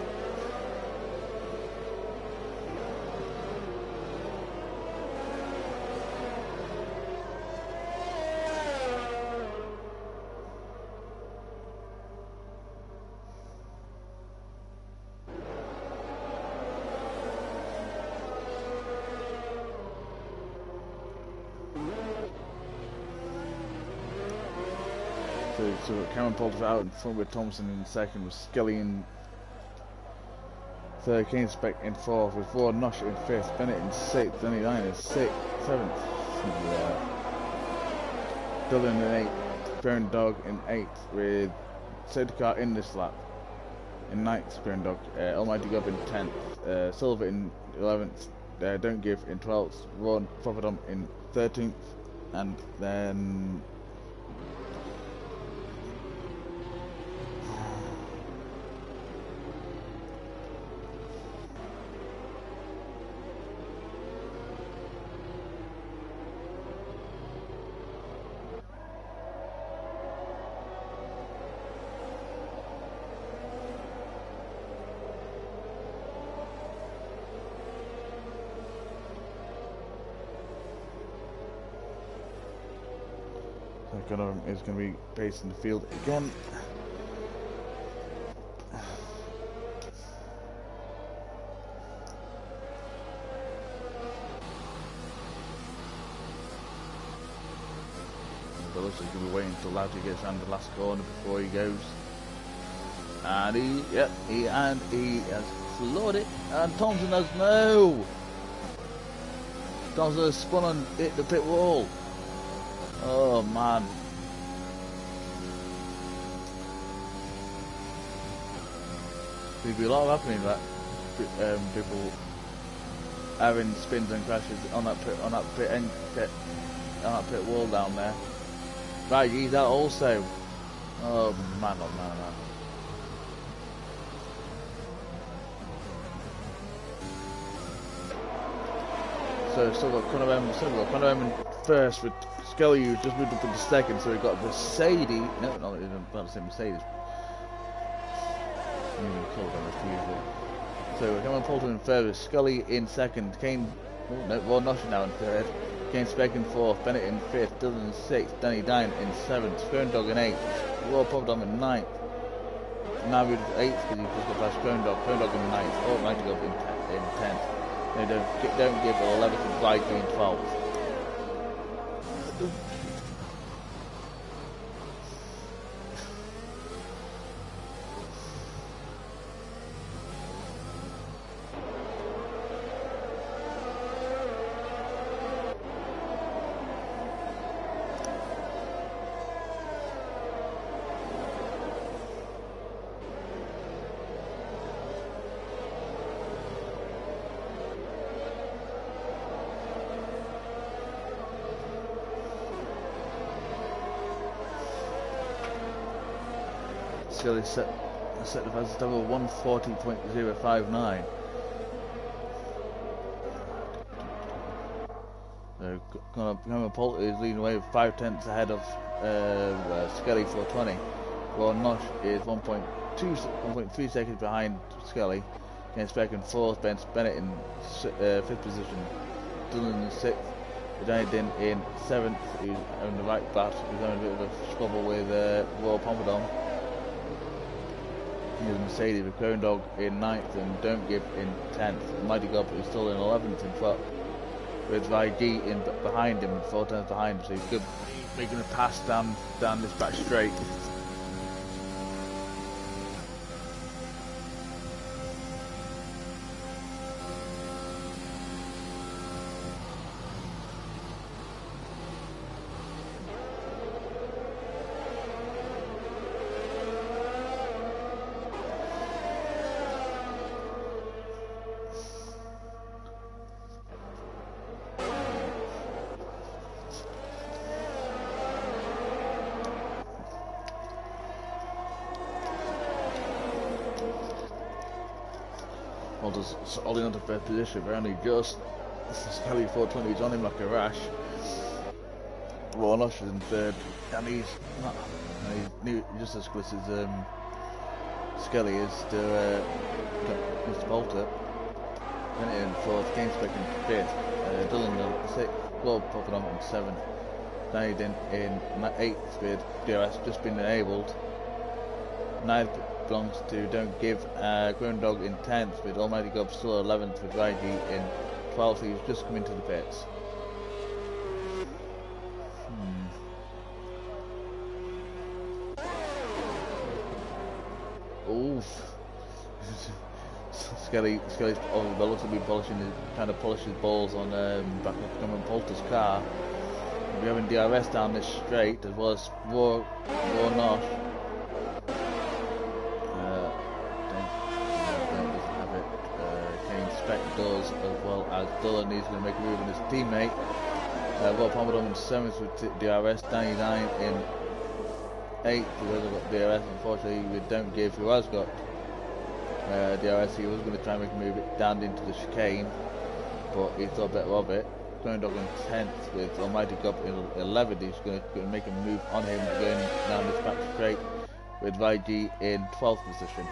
So Cameron Poulter out in front with Thompson in second, with Skelly in third, Kane Speck in fourth, with Vaughan Nosh in fifth, Bennett in sixth, Danny Lyon in sixth, seventh, Dillon in eighth, Brown Dog in eighth, with safety car in this lap in ninth, Brown Dog, Almighty Gob in 10th, Silver in 11th, Don't Give in 12th, Ron Pompadour in 13th, and then is going to be based in the field again. But looks like he'll be waiting until Louty gets around the last corner before he goes. And he has floored it. And Thompson has no. Thompson has spun and hit the pit wall. Oh man. There'd be a lot happening that people having spins and crashes on that pit wall down there. Right, he's out also. Oh man, oh man, oh man. So still got Conor Emin first, with Skelly, who just moved up into second, so we've got Mercedes. No, not the same Mercedes. So we're coming Poulter in third, Scully in second, Kane. Oh no, Ron Nosh now in third, Kane Speck in 4th, Bennett in 5th, Dylan in 6th, Danny Dine in 7th, Scone Dog in 8th, Royal Popdom in 9th. Now we're 8th because he's just got past Scone Dog in 9th, Almighty Gob in 10th. They don't give 11th and Blighty in 12th. Scully set the fastest ever 140.059. So Cameron Poulter is leading away with 5 tenths ahead of Skelly 420. Ron Nosh is 1.3 seconds behind Skelly. Against Speck in 4th, Bennett in 5th position, Dylan in 6th, Danny Din in 7th, who's having the right bat, who's having a bit of a squabble with Royal Pompadour. Here's Mercedes with Cone Dog in 9th and Don't Give in 10th. Mighty Gob is still in 11th and 12th. With Vaigi in behind him, 4 turns behind him, so he's good making a pass down this back straight. Walter's holding on to 5th position, but only just. Skelly 420 is on him like a rash. Warnosh is in 3rd, and he's just as close as Skelly is to Mr. Poulter. Bennett in 4th, Kane Speck in 5th, Dylan in 6th, Globe popping on in 7th, Danny Din in 8th with DRS just been enabled. 9th belongs to Don't Give, Grown Dog in 10th with Almighty Gob still 11th with Raiji in 12th, he's just come into the pits. Oof. Skelly's obviously looks to be trying to polish his balls on back of Cameron Poulter's car. We're having DRS down this straight as well as Raw Nosh. Speck does, as well as Dylan. He's going to make a move on his teammate. Rob Pomadom in 7th with DRS, Danny Dine in 8th, who hasn't got DRS, unfortunately with Don't Give, who has got DRS. He was going to try and make a move down into the chicane, but he thought better of it. Going Dog in 10th with Almighty Gob in 11th. He's going to make a move on him going down this back straight with Vaigi in 12th position.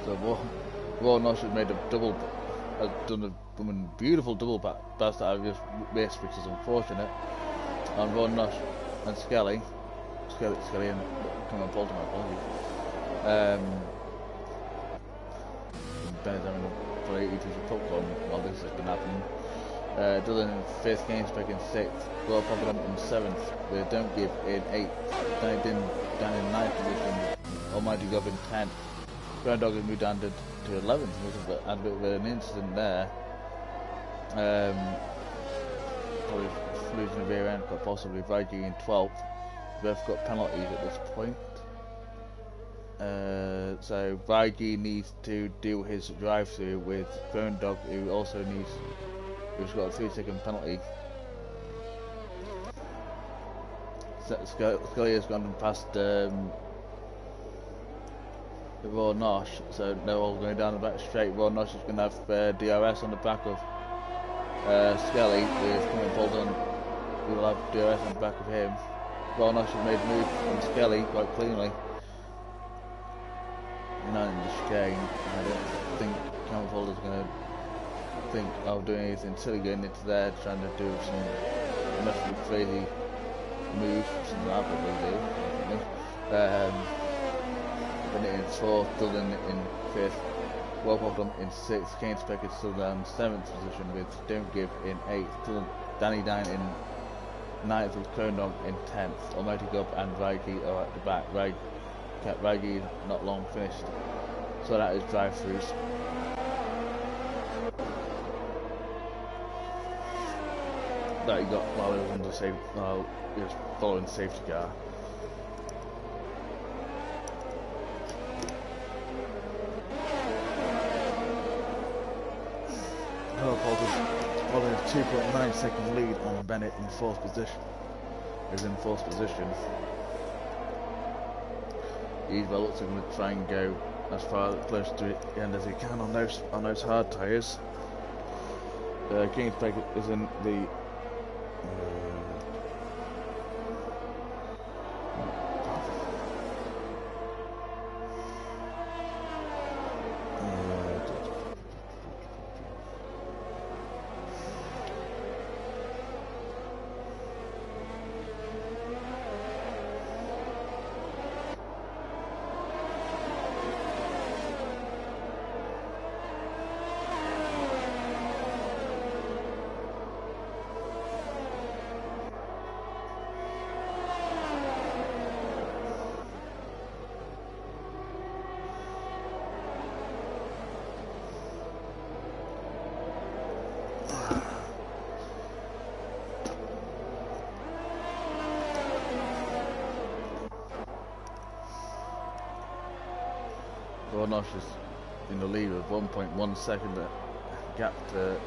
So Raw Nosh has made a done a beautiful double pass that I've just missed, which is unfortunate. On Raw Nosh and Skelly and come on, Poulter, my apologies. Bennett's having a play eat his popcorn while this is going to happen. Dylan in 5th, Kane Speck in 6th, Royal Pompadour in 7th, with Don't Give in 8th, Danny Din down in 9th position, Almighty Gob in 10th. Ground Dog has moved down to 11th, had a bit of an incident there. Probably losing a rear end, but possibly Vaigi in 12th. Both got penalties at this point. So Vaigi needs to do his drive-through with Ground Dog, who's got a 3-second penalty. Scully has gone past the Raw Nosh, so they're all going down the back straight. Raw Nosh is going to have DRS on the back of Skelly, with Cameron Poulter. We will have DRS on the back of him. Raw Nosh has made a move on Skelly quite cleanly. Not in the chicane. I don't think Cameron Poulter's going to think of doing anything silly going into there, trying to do some massively crazy moves, something I probably do. Bennett in 4th, Dillon in 5th, Wellbottom in 6th, Kane Speck is still down 7th position with Don't Give in 8th, Danny Dine in 9th with Kondong in 10th, Almighty Gub and Raigi are at the back. Raigi not long finished, so that is drive-throughs. That he got while he was under while he was following the safety car. Following a 2.9 second lead on Bennett in 4th position. Is in 4th position. He's well looks like going to try and go as far close to the end as he can on those hard tyres. Kingsbeck is in the Nosh is in the lead with 1.1 second gap to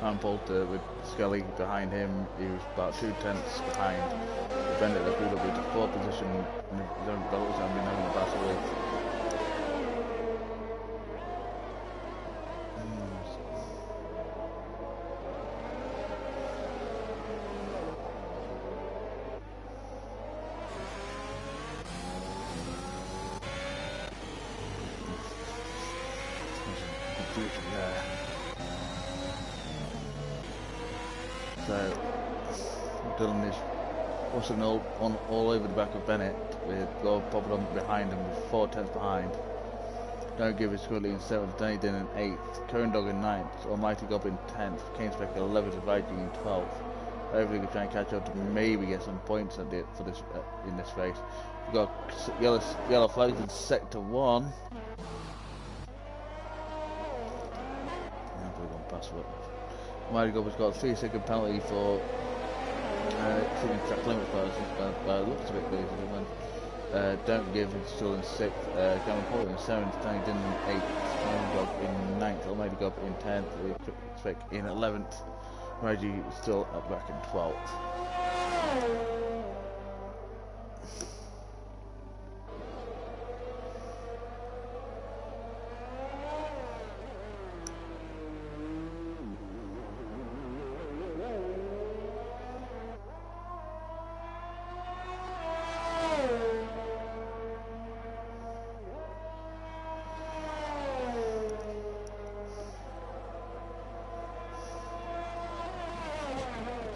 Poulter with Scully behind him. He was about 2 tenths behind Bennett. That pulled up into 4th position and his own developers have been having a battle with. So Dillon is pushing all over the back of Bennett with Gold popping on behind him with 4 tenths behind. Don't Give is currently in 7th, Danny Din in 8th, Cone Dog in 9th, Almighty Gob in 10th, Canespeck in 11th, Viking in 12th. Hopefully we can try and catch up to maybe get some points at the, for this in this race. We've got yellow flags in sector 1. Almighty Gob has got a 3-second penalty for exceeding track limits by looks a bit crazy. Don't Give is still in 6th, Cameron Porter in 7th, Danny Din in 8th, Cone Dog in 9th, Almighty Gob in 10th, Speck in 11th, Reggie is still up back in 12th.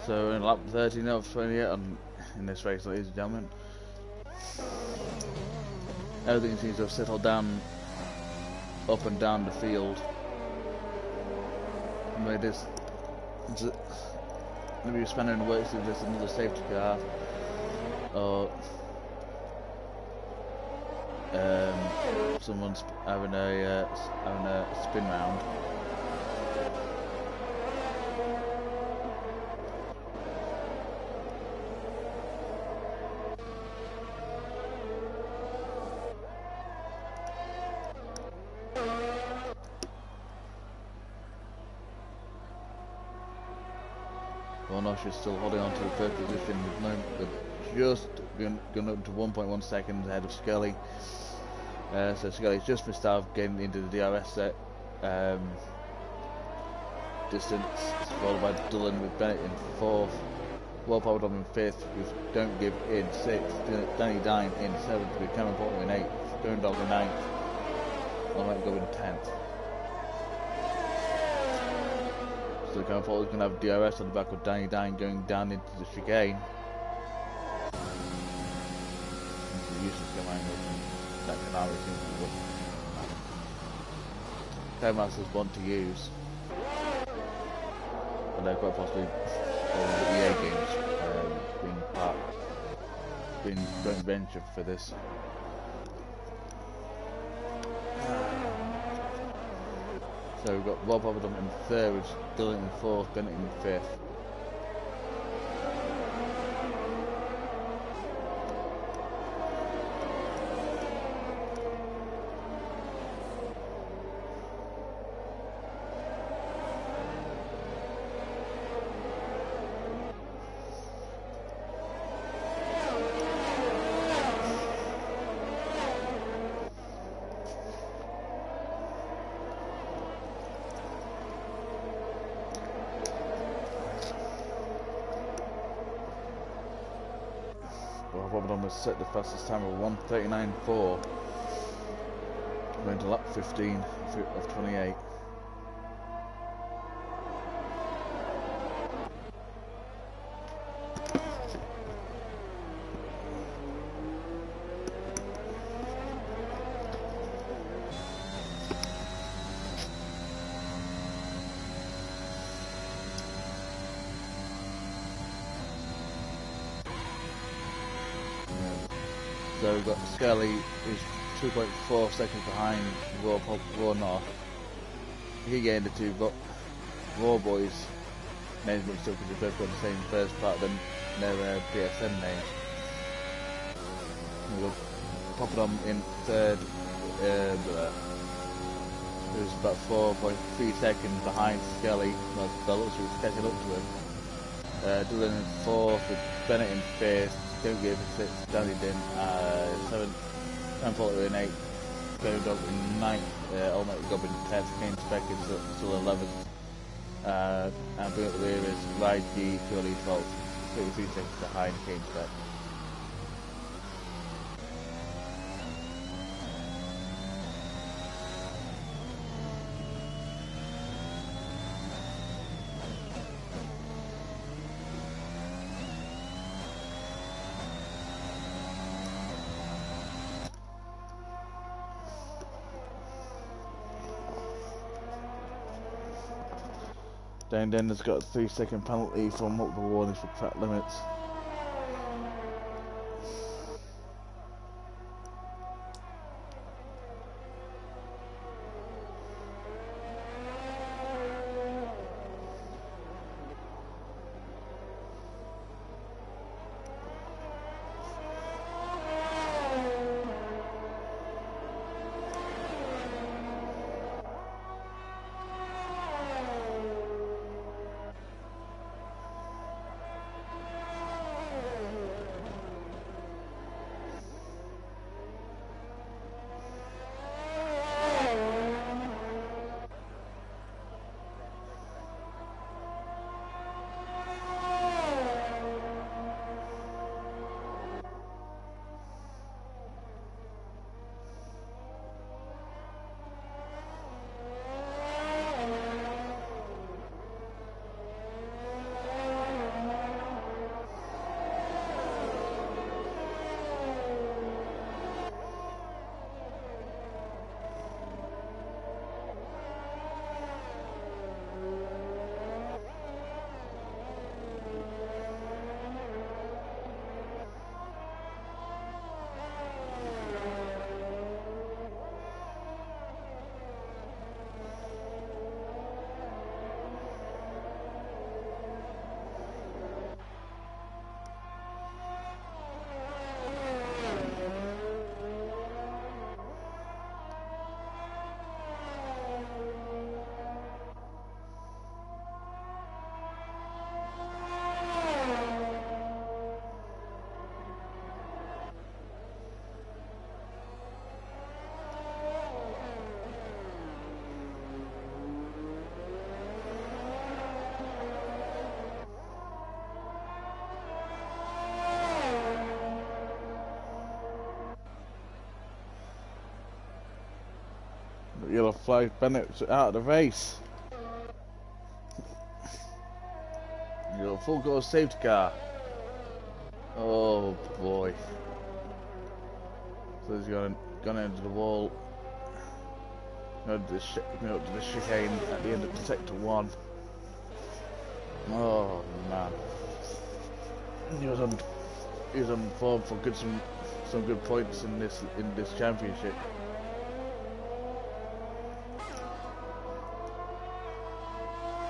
So we're in lap 13 of 28 in this race, ladies and gentlemen. Everything seems to have settled down up and down the field. Maybe we're spending the works with just another safety car, or someone's having a spin round. Is still holding on to the 3rd position with just going up to 1.1 seconds ahead of Scully. So Scully's just missed out getting into the DRS set distance, followed by Dillon with Bennett in 4th, Well Powered Up in 5th with Don't Give in 6th, Danny Dine in 7th with Cameron Porter in 8th, Going Dog in 9th, I might go in 10th. the car. I thought I was going to have DRS on the back of Danny Dine going down into the chicane. It's a useless command that Canary seems to be Codemasters want to use. And they're quite possibly the EA games being joint venture for this. So we've got Rob Aberdeen in third, Dylan in fourth, Bennett in fifth. Set the fastest time of 1:39.4, going to lap 15 of 28. So we've got Scully, who's 2.4 seconds behind Raw North. He gained the two, but Raw Boys names mixed up because they both got the same first part of their PSN names. We've got Poppadom in third, who's about 4.3 seconds behind Scully. Well, looks like he's catching up to him. Dylan in fourth, with Bennett in fifth. Don't give a 6, Danny Din 7, 10.40 in 8, Go Dog in 9th, Ultimate Goblin 10th, Kane Speck is still 11th, and bring up the rear is Ride G, Purely Fault, 33 seconds behind Kane Speck. Dan Dender's got a 3-second penalty for multiple warnings for track limits. Yellow flag, Bennett's out of the race. full go safety car. Oh boy. So he's gone into the wall. Going up to the chicane at the end of sector 1. Oh man. He was on form for some good points in this championship.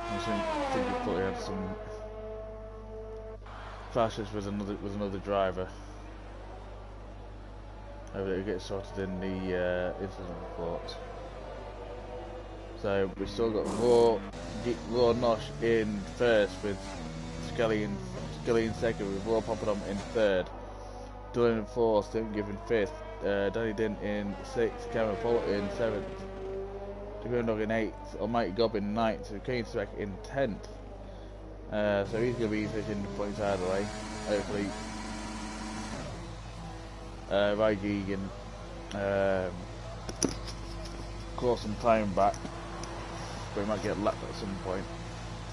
I think he probably had some clashes with another driver. Hopefully it gets sorted in the incident report. So we've still got Raw Nosh in first with Scully in second with Raw Poppadom in third. Dylan in fourth, Tim Given fifth, Danny Dint in sixth, Cameron Pollard in seventh, Dog in eighth, Almighty Gob in ninth, and Kane Speck in 10th. So he's going to be finishing the points either way. Hopefully, Raiji can claw some time back, but he might get lapped at some point.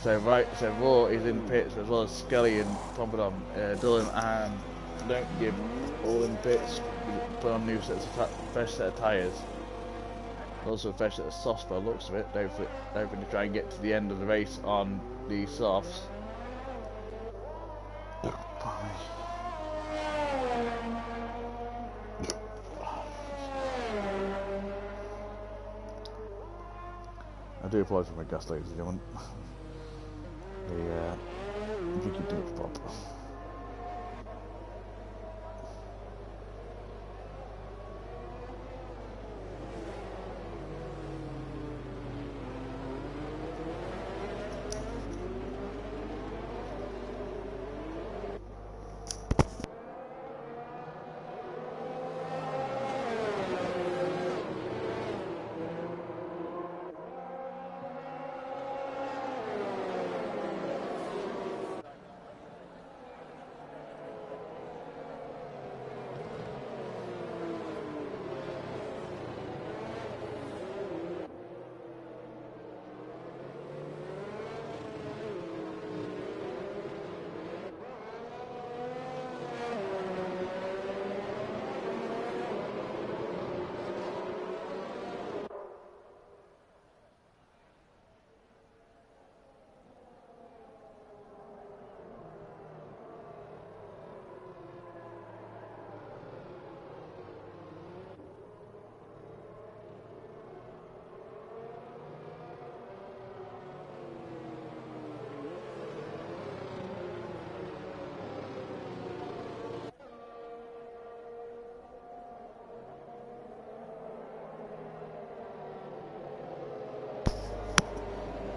So Raw is in pits as well as Skelly and Pompadom, Dylan and Don't Give all in pits. Put on new fresh set of tyres. Also a fresh set of softs by the looks of it. Hopefully to try and get to the end of the race on the softs. I do apologise for my gas, ladies and gentlemen. Drinking too much pop.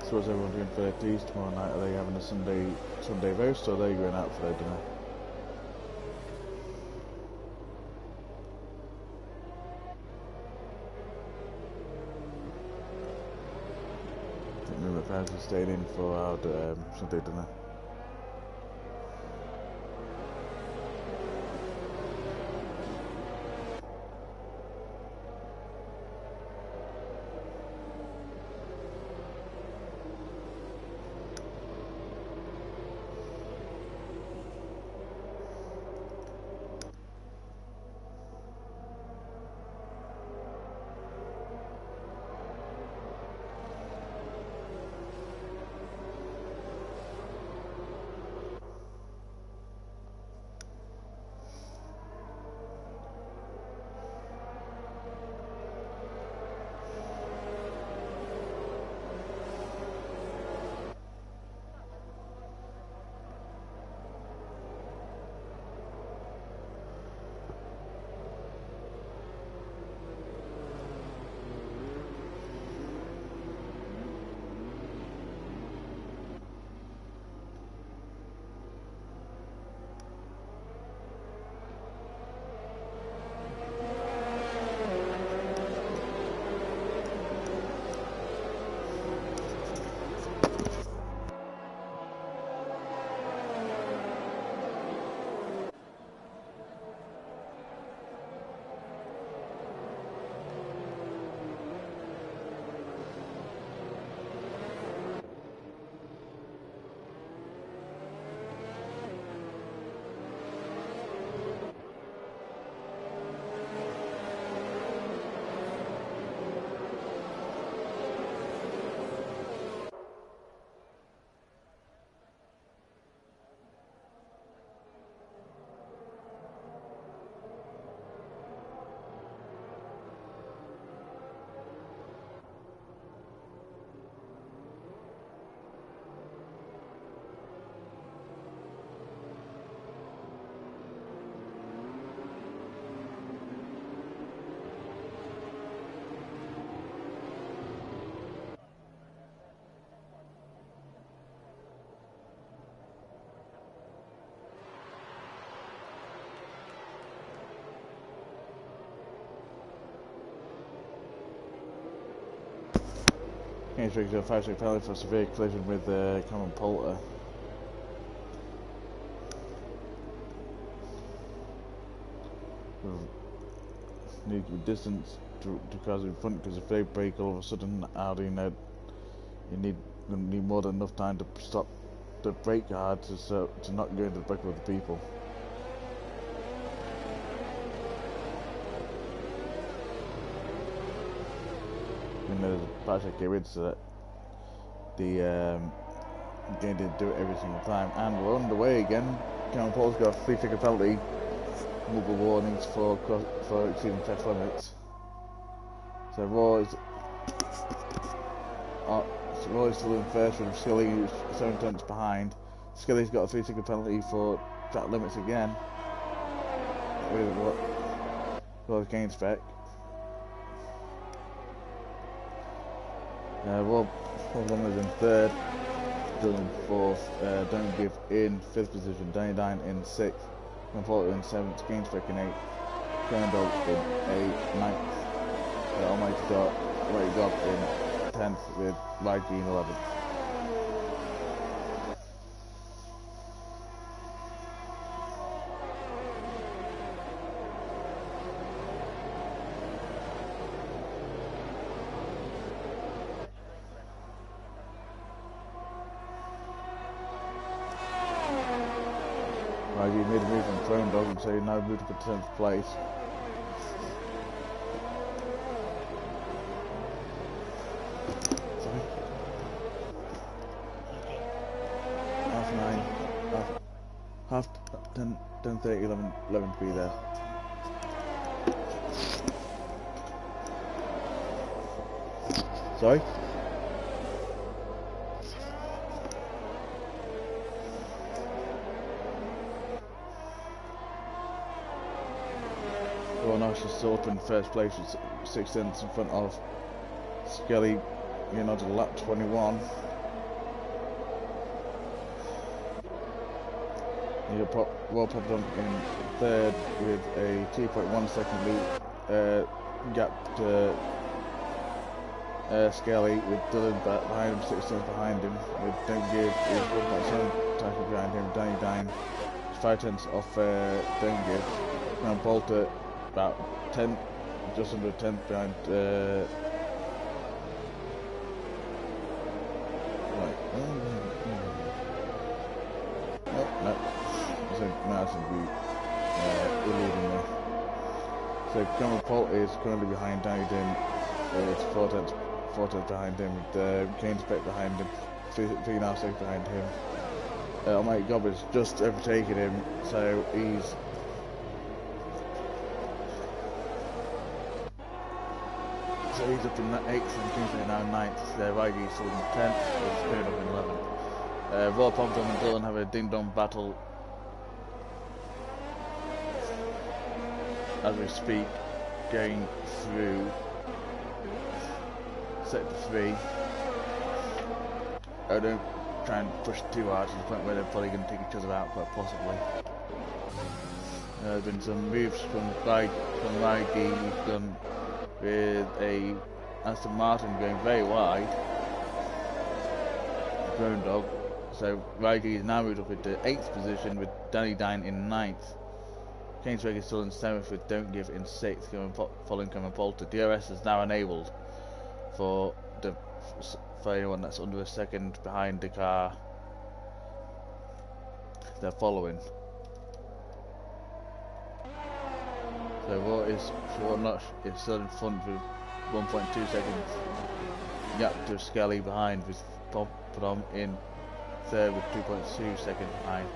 So what's everyone doing for their teas tomorrow night? Are they having a Sunday roast, or are they going out for their dinner? I think me and my parents are staying in for our Sunday dinner. Games Break 5-second penalty for severe collision with Cameron Poulter. Need to be distance to cars in front, because if they brake all of a sudden, Audi, you need more than enough time to stop the brake hard to not go into the back of the people. And there's a patch I came in so that the game didn't do it every single time. And we're on the way again. Cameron Paul's got a 3-ticket penalty, multiple warnings for exceeding test limits. So Raw is still in first with Scully, who's 7 tenths behind. Scully's got a 3-ticket penalty for track limits again. With what the game spec. Rob is in third, Dylan fourth, Don't Give in fifth position, Danny Dine in sixth, Conforto in seventh, Gainspec in eighth, Dog in ninth, Almighty Dog in 10th with YG in 11th. YG made a move from Throne Dog and so he now moved to 10th place. Half 10:30, 11 to be there. Sorry? Well, now she's still up in first place with 6 tenths in front of Skelly, getting on to lap 21. You got Well popped on in third with a 2.1 second lead gap to Skelly, with Dylan behind him, 6 tenths behind him, with Don't Give is 1.7 seconds behind him, Danny Dine 5 tenths off Don't Give, and Bolter about 10, just under 10th behind Madison be eluding me. So Cameron Polt is currently behind Danny Din, it's 4 tenths behind him, with Kane Speck behind him, 3.5 seconds behind him. Almighty Gob is just overtaking him, so he's up in 8th and Kingsley now 9th. YG still in 10th, with Spirit up in 11th. Raw Pompton and Dylan have a ding-dong battle as we speak, going through sector 3. I don't try and push too hard to the point where they're probably going to take each other out quite possibly. There's been some moves from YG. He's done with a Aston Martin going very wide, Drone Dog. So YG is now moved up into 8th position with Danny Dine in 9th. Kainsweg is still in 7th with Don't Give in 6th, following Cameron Poulter. DRS is now enabled for anyone that's under a second behind the car they're following. So what Notch is still in front with 1.2 seconds. Gap to Skelly behind with Pompidom in 3rd with 2.2 seconds behind.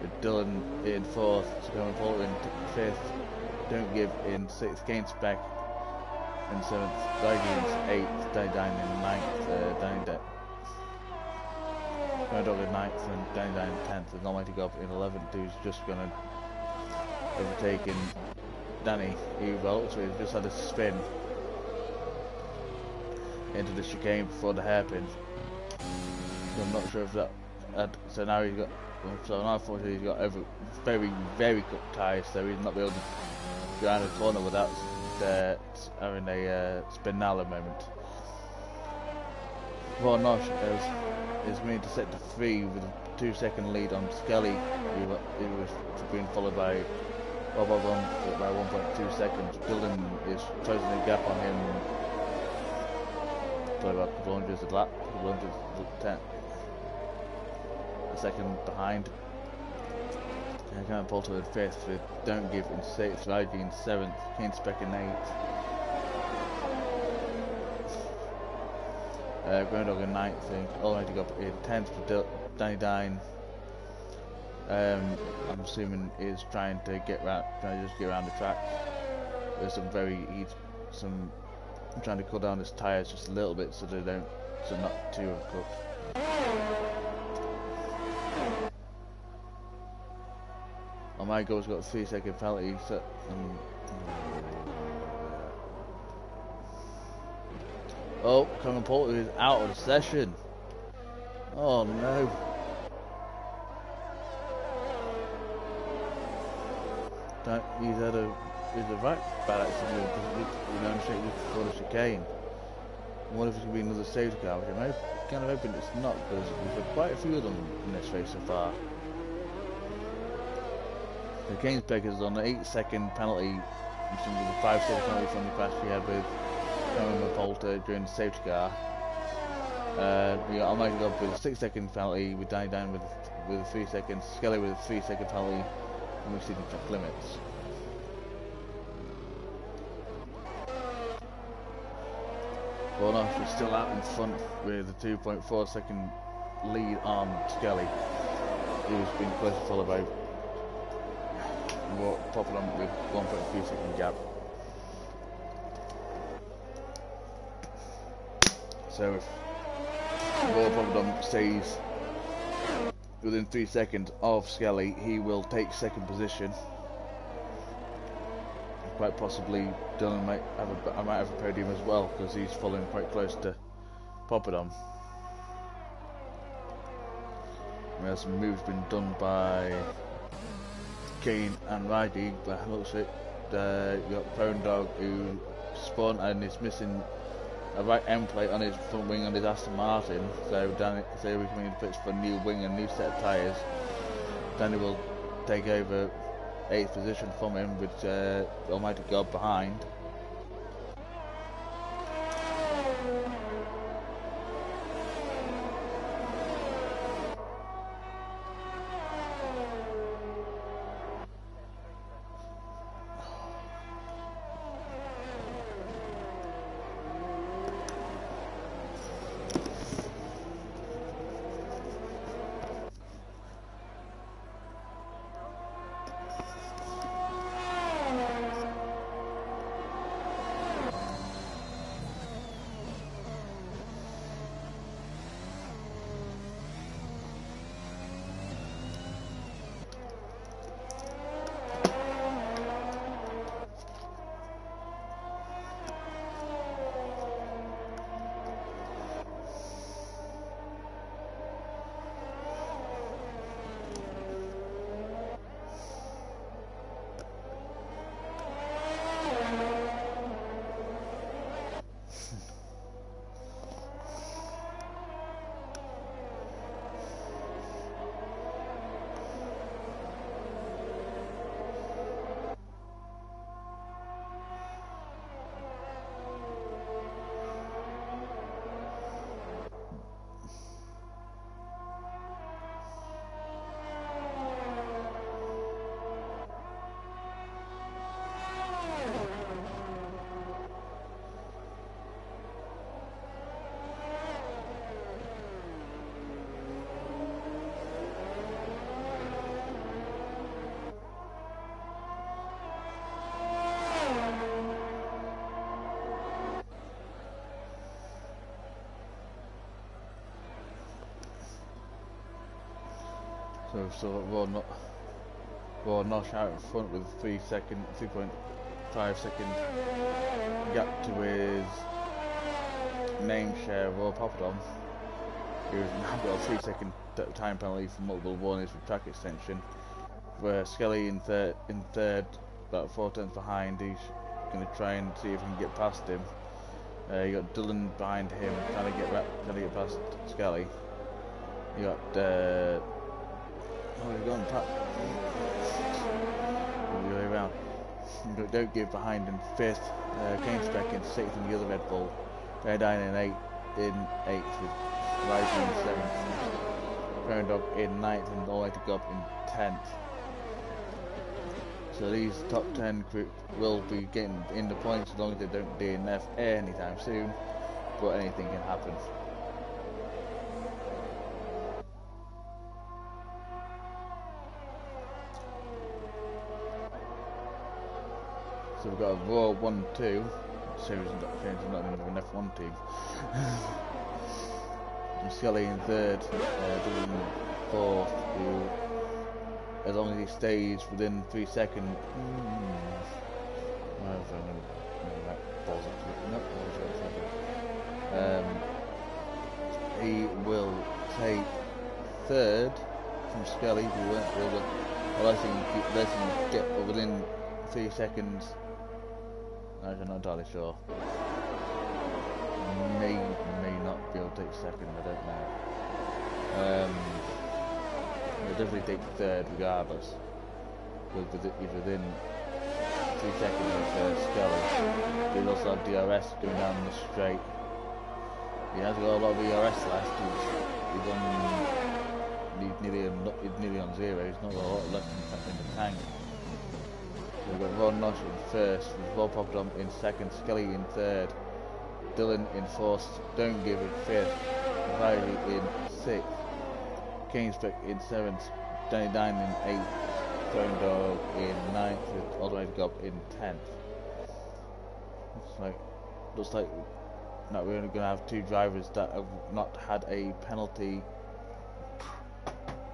With Dylan in 4th, Cameron Poulter in 5th, Don't Give in 6th, Gain Spec in 7th, YG in 8th, Danny Dine in 9th, Danny Dog in 9th, and Danny Dine in 10th, and Almighty Gob in 11th, who's just going to overtake in Danny, so he's just had a spin into the chicane before the hairpin. So I'm not sure if that. So now unfortunately he's got very, very cut tyres, so he's not be able to go around the corner without having a spinala moment. Raw Nosh is meant to set to 3 with a 2-second lead on Skelly, who was being followed by Bob on by 1.2 seconds. Gilden is closing the gap on him. Probably about a couple hundreds a lap, a second behind. And kind of Polter in 5th with Don't Give in 6th, Raji in 7th, Kane Spec in 8th. Groundhog in 9th, I think. Almighty got in 10th for Danny Dine. I'm assuming is trying to just get around the track. There's some trying to cool down his tyres just a little bit so not too overcooked. Almighty's got a 3-second penalty. Oh, Conor Poulter is out of the session. Oh no. He's a right bad accident before the chicane. I wonder if it's going to be another safety car, which I'm kind of hoping it's not, because we've had quite a few of them in this race so far. The Kingsbeck is on an 8-second penalty, in terms of the 5-second penalty from the crash he had with Conor Poulter during the safety car. We got Almighty God with a 6-second penalty, with Danny Down with a 3 seconds, Skelly with a 3-second penalty, and we've seen the track limits. Warnock is still out in front with a 2.4 second lead on Skelly. He's been closely followed by Populum with 1.3 second gap. So if Populum stays within 3 seconds of Skelly, he will take second position. Quite possibly Dylan might have a podium as well, because he's following quite close to Poppadom. There's some moves been done by Kane and Ridey, but looks like you got Phone Dog who spun and is missing a right end plate on his front wing on his Aston Martin, so we're coming in the pitch for a new wing and new set of tyres. Danny will take over 8th position from him with Almighty God behind. So Raw Nosh out in front with 3.5 second gap to his name share Raw Papadon, who's now got a 3 second time penalty for multiple warnings with track extension. Where Skelly in third, about 4 tenths behind. He's going to try and see if he can get past him. You got Dylan behind him, trying to get past Skelly. You got oh, he's gone back the other way around. You got Don't Give behind in 5th, Kane Speck in 6th, and the other Red Bull. They're down in 8th with Rising in 7th, Crown Dog in 9th, and all the way to go up in 10th. So these top 10 group will be getting in the points as long as they don't DNF anytime soon, but anything can happen. So we've got a Raw 1-2, series not even an F1 team. And Scully in 3rd, Dylan in 4th, who, as long as he stays within 3 seconds, he will take 3rd from Scully, who went over, unless he can get within 3 seconds. I'm not entirely sure. May not be able to take 2nd, I don't know. He'll definitely take 3rd regardless. He's within 3 seconds of Scully. He'll also have DRS going down the straight. He has got a lot of DRS left. He's nearly on 0. He's not got a lot left in the tank. We've got Ron Nosh in 1st, with Rob Popdom in 2nd, Skelly in 3rd, Dylan in 4th, Don't Give in 5th, Riley in 6th, Kainsbeck in 7th, Danny Dine in 8th, Crown Dog in 9th, with all the way to go up in 10th. Looks like we're only going to have 2 drivers that have not had a penalty,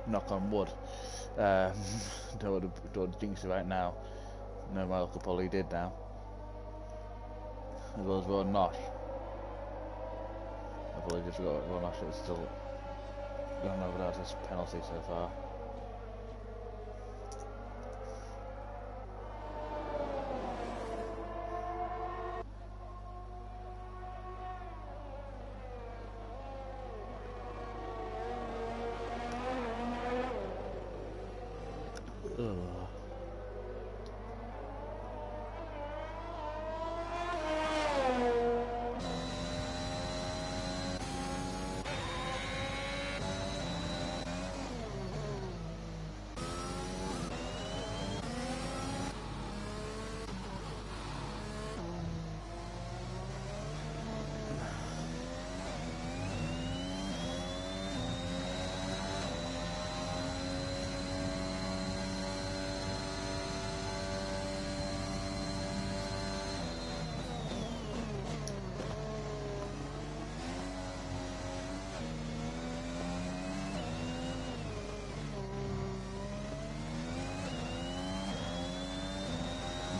knock on wood. Don't want to jinx it right now. No, my local probably did now. As well as Ron Nosh. I probably just forgot Ron Nosh is still going over without his penalty so far.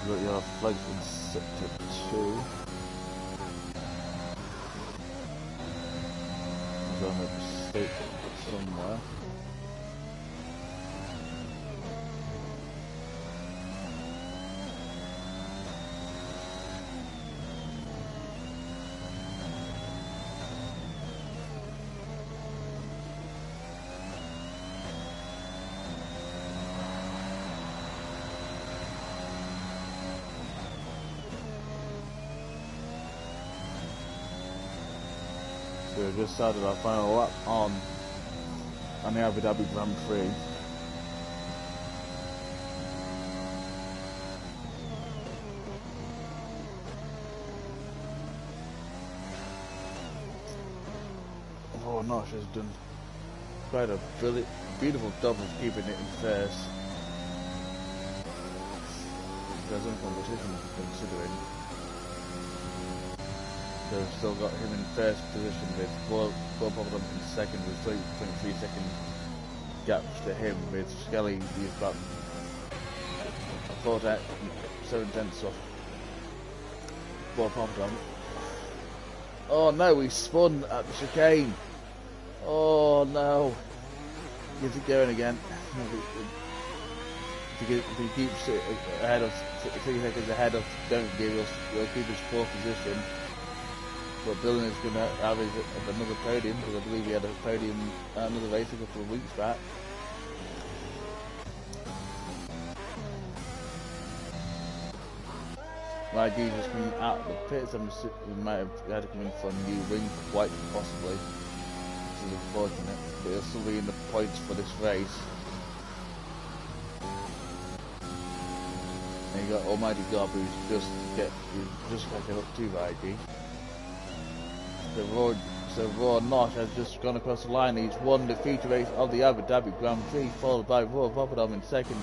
You've got your flight in sector 2. There's a mistake somewhere. So we just started our final lap on the Abu Dhabi Grand Prix. Oh, Nosh has done quite a beautiful job of keeping it in first. There's some competition considering. They've still got him in first position with 4 Popdom in second with 23 second gaps to him, with Skelly he's about 7/10 off 4 Popdom. Oh no, he spun at the chicane. Oh no. Gives it going again. If he keeps it ahead of 3 seconds ahead of Don't Give, he'll keep his 4th position. but Dylan is going to have another podium, because I believe he had a podium another race a couple of weeks back. My Jesus coming out of the pits, we might have had to come in for a new wing, quite possibly, which is unfortunate, but he'll still be in the points for this race. And you got Almighty God, who's just catching up to IG. So Raw Nosh has just gone across the line. He's won the feature race of the Abu Dhabi Grand Prix, followed by Raw Papadom in second.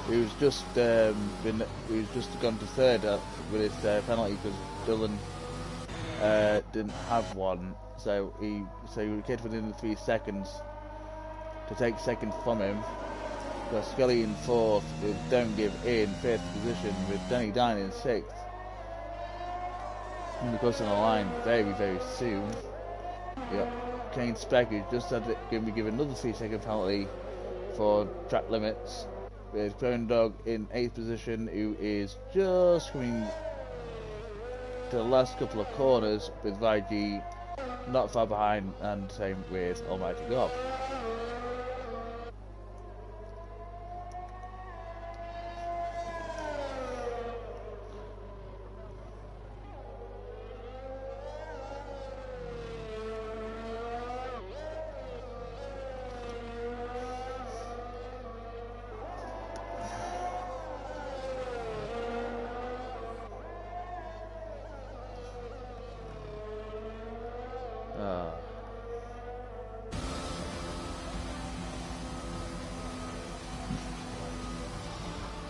He was just gone to third with his penalty because Dylan didn't have one. So he kept within the 3 seconds to take second from him. Got Scully in fourth with Don't Give In fifth position with Danny Dine in sixth. And of course on the line very, very soon. Yeah, Kane Speck who's just had to give another 3 second penalty for track limits. With Crown Dog in 8th position, who is just coming to the last couple of corners with Vaigi not far behind, and same with Almighty God.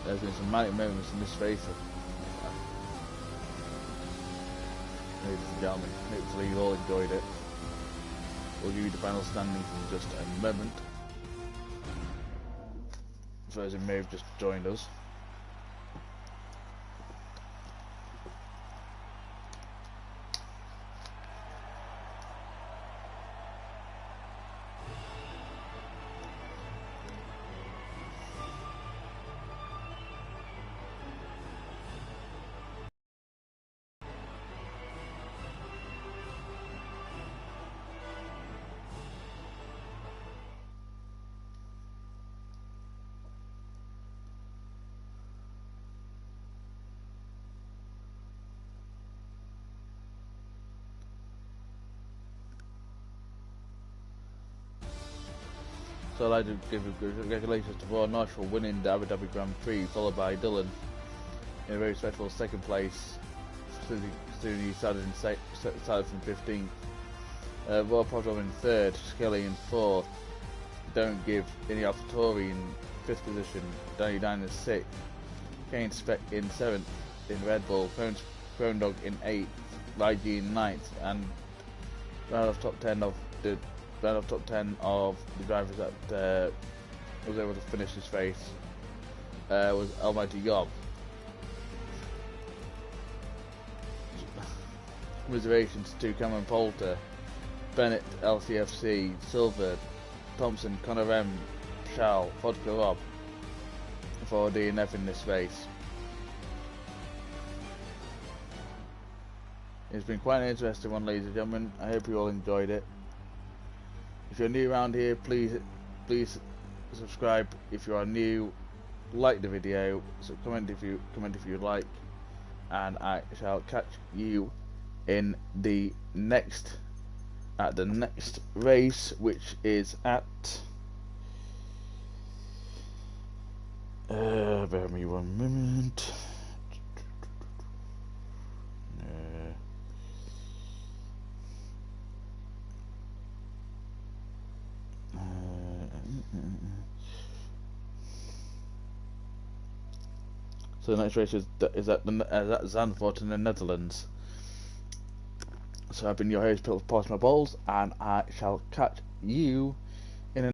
There's been some manic moments in this race. Ladies and gentlemen, hopefully you all enjoyed it. We'll give you the final standings in just a moment. For those who may have just joined us. So I'd like to give congratulations to Raw Nosh for winning the Abu Dhabi Grand Prix, followed by Dylan in a very respectful second place. Soon he started from 15th. Raw Papadom in third, Skelly in fourth. Don't Give in the AlphaTauri in 5th position, Danny Dine in 6th, Kane Speck in 7th in Red Bull, Crown Dog in 8th, Raiji in 9th, and round of top 10 of the drivers that was able to finish this race was Almighty Yob. Reservations to Cameron Poulter, Bennett LCFC, Silver, Thompson, Connor M, Shal, Vodka Rob for DNF in this race. It's been quite an interesting one, ladies and gentlemen. I hope you all enjoyed it. If you're new around here, please subscribe if you are new, like the video, so comment if you like, and I shall catch you in the next race, which is at bear with me one moment. So the next race is at Zandvoort in the Netherlands. So I've been your host, Polish My Balls, and I shall catch you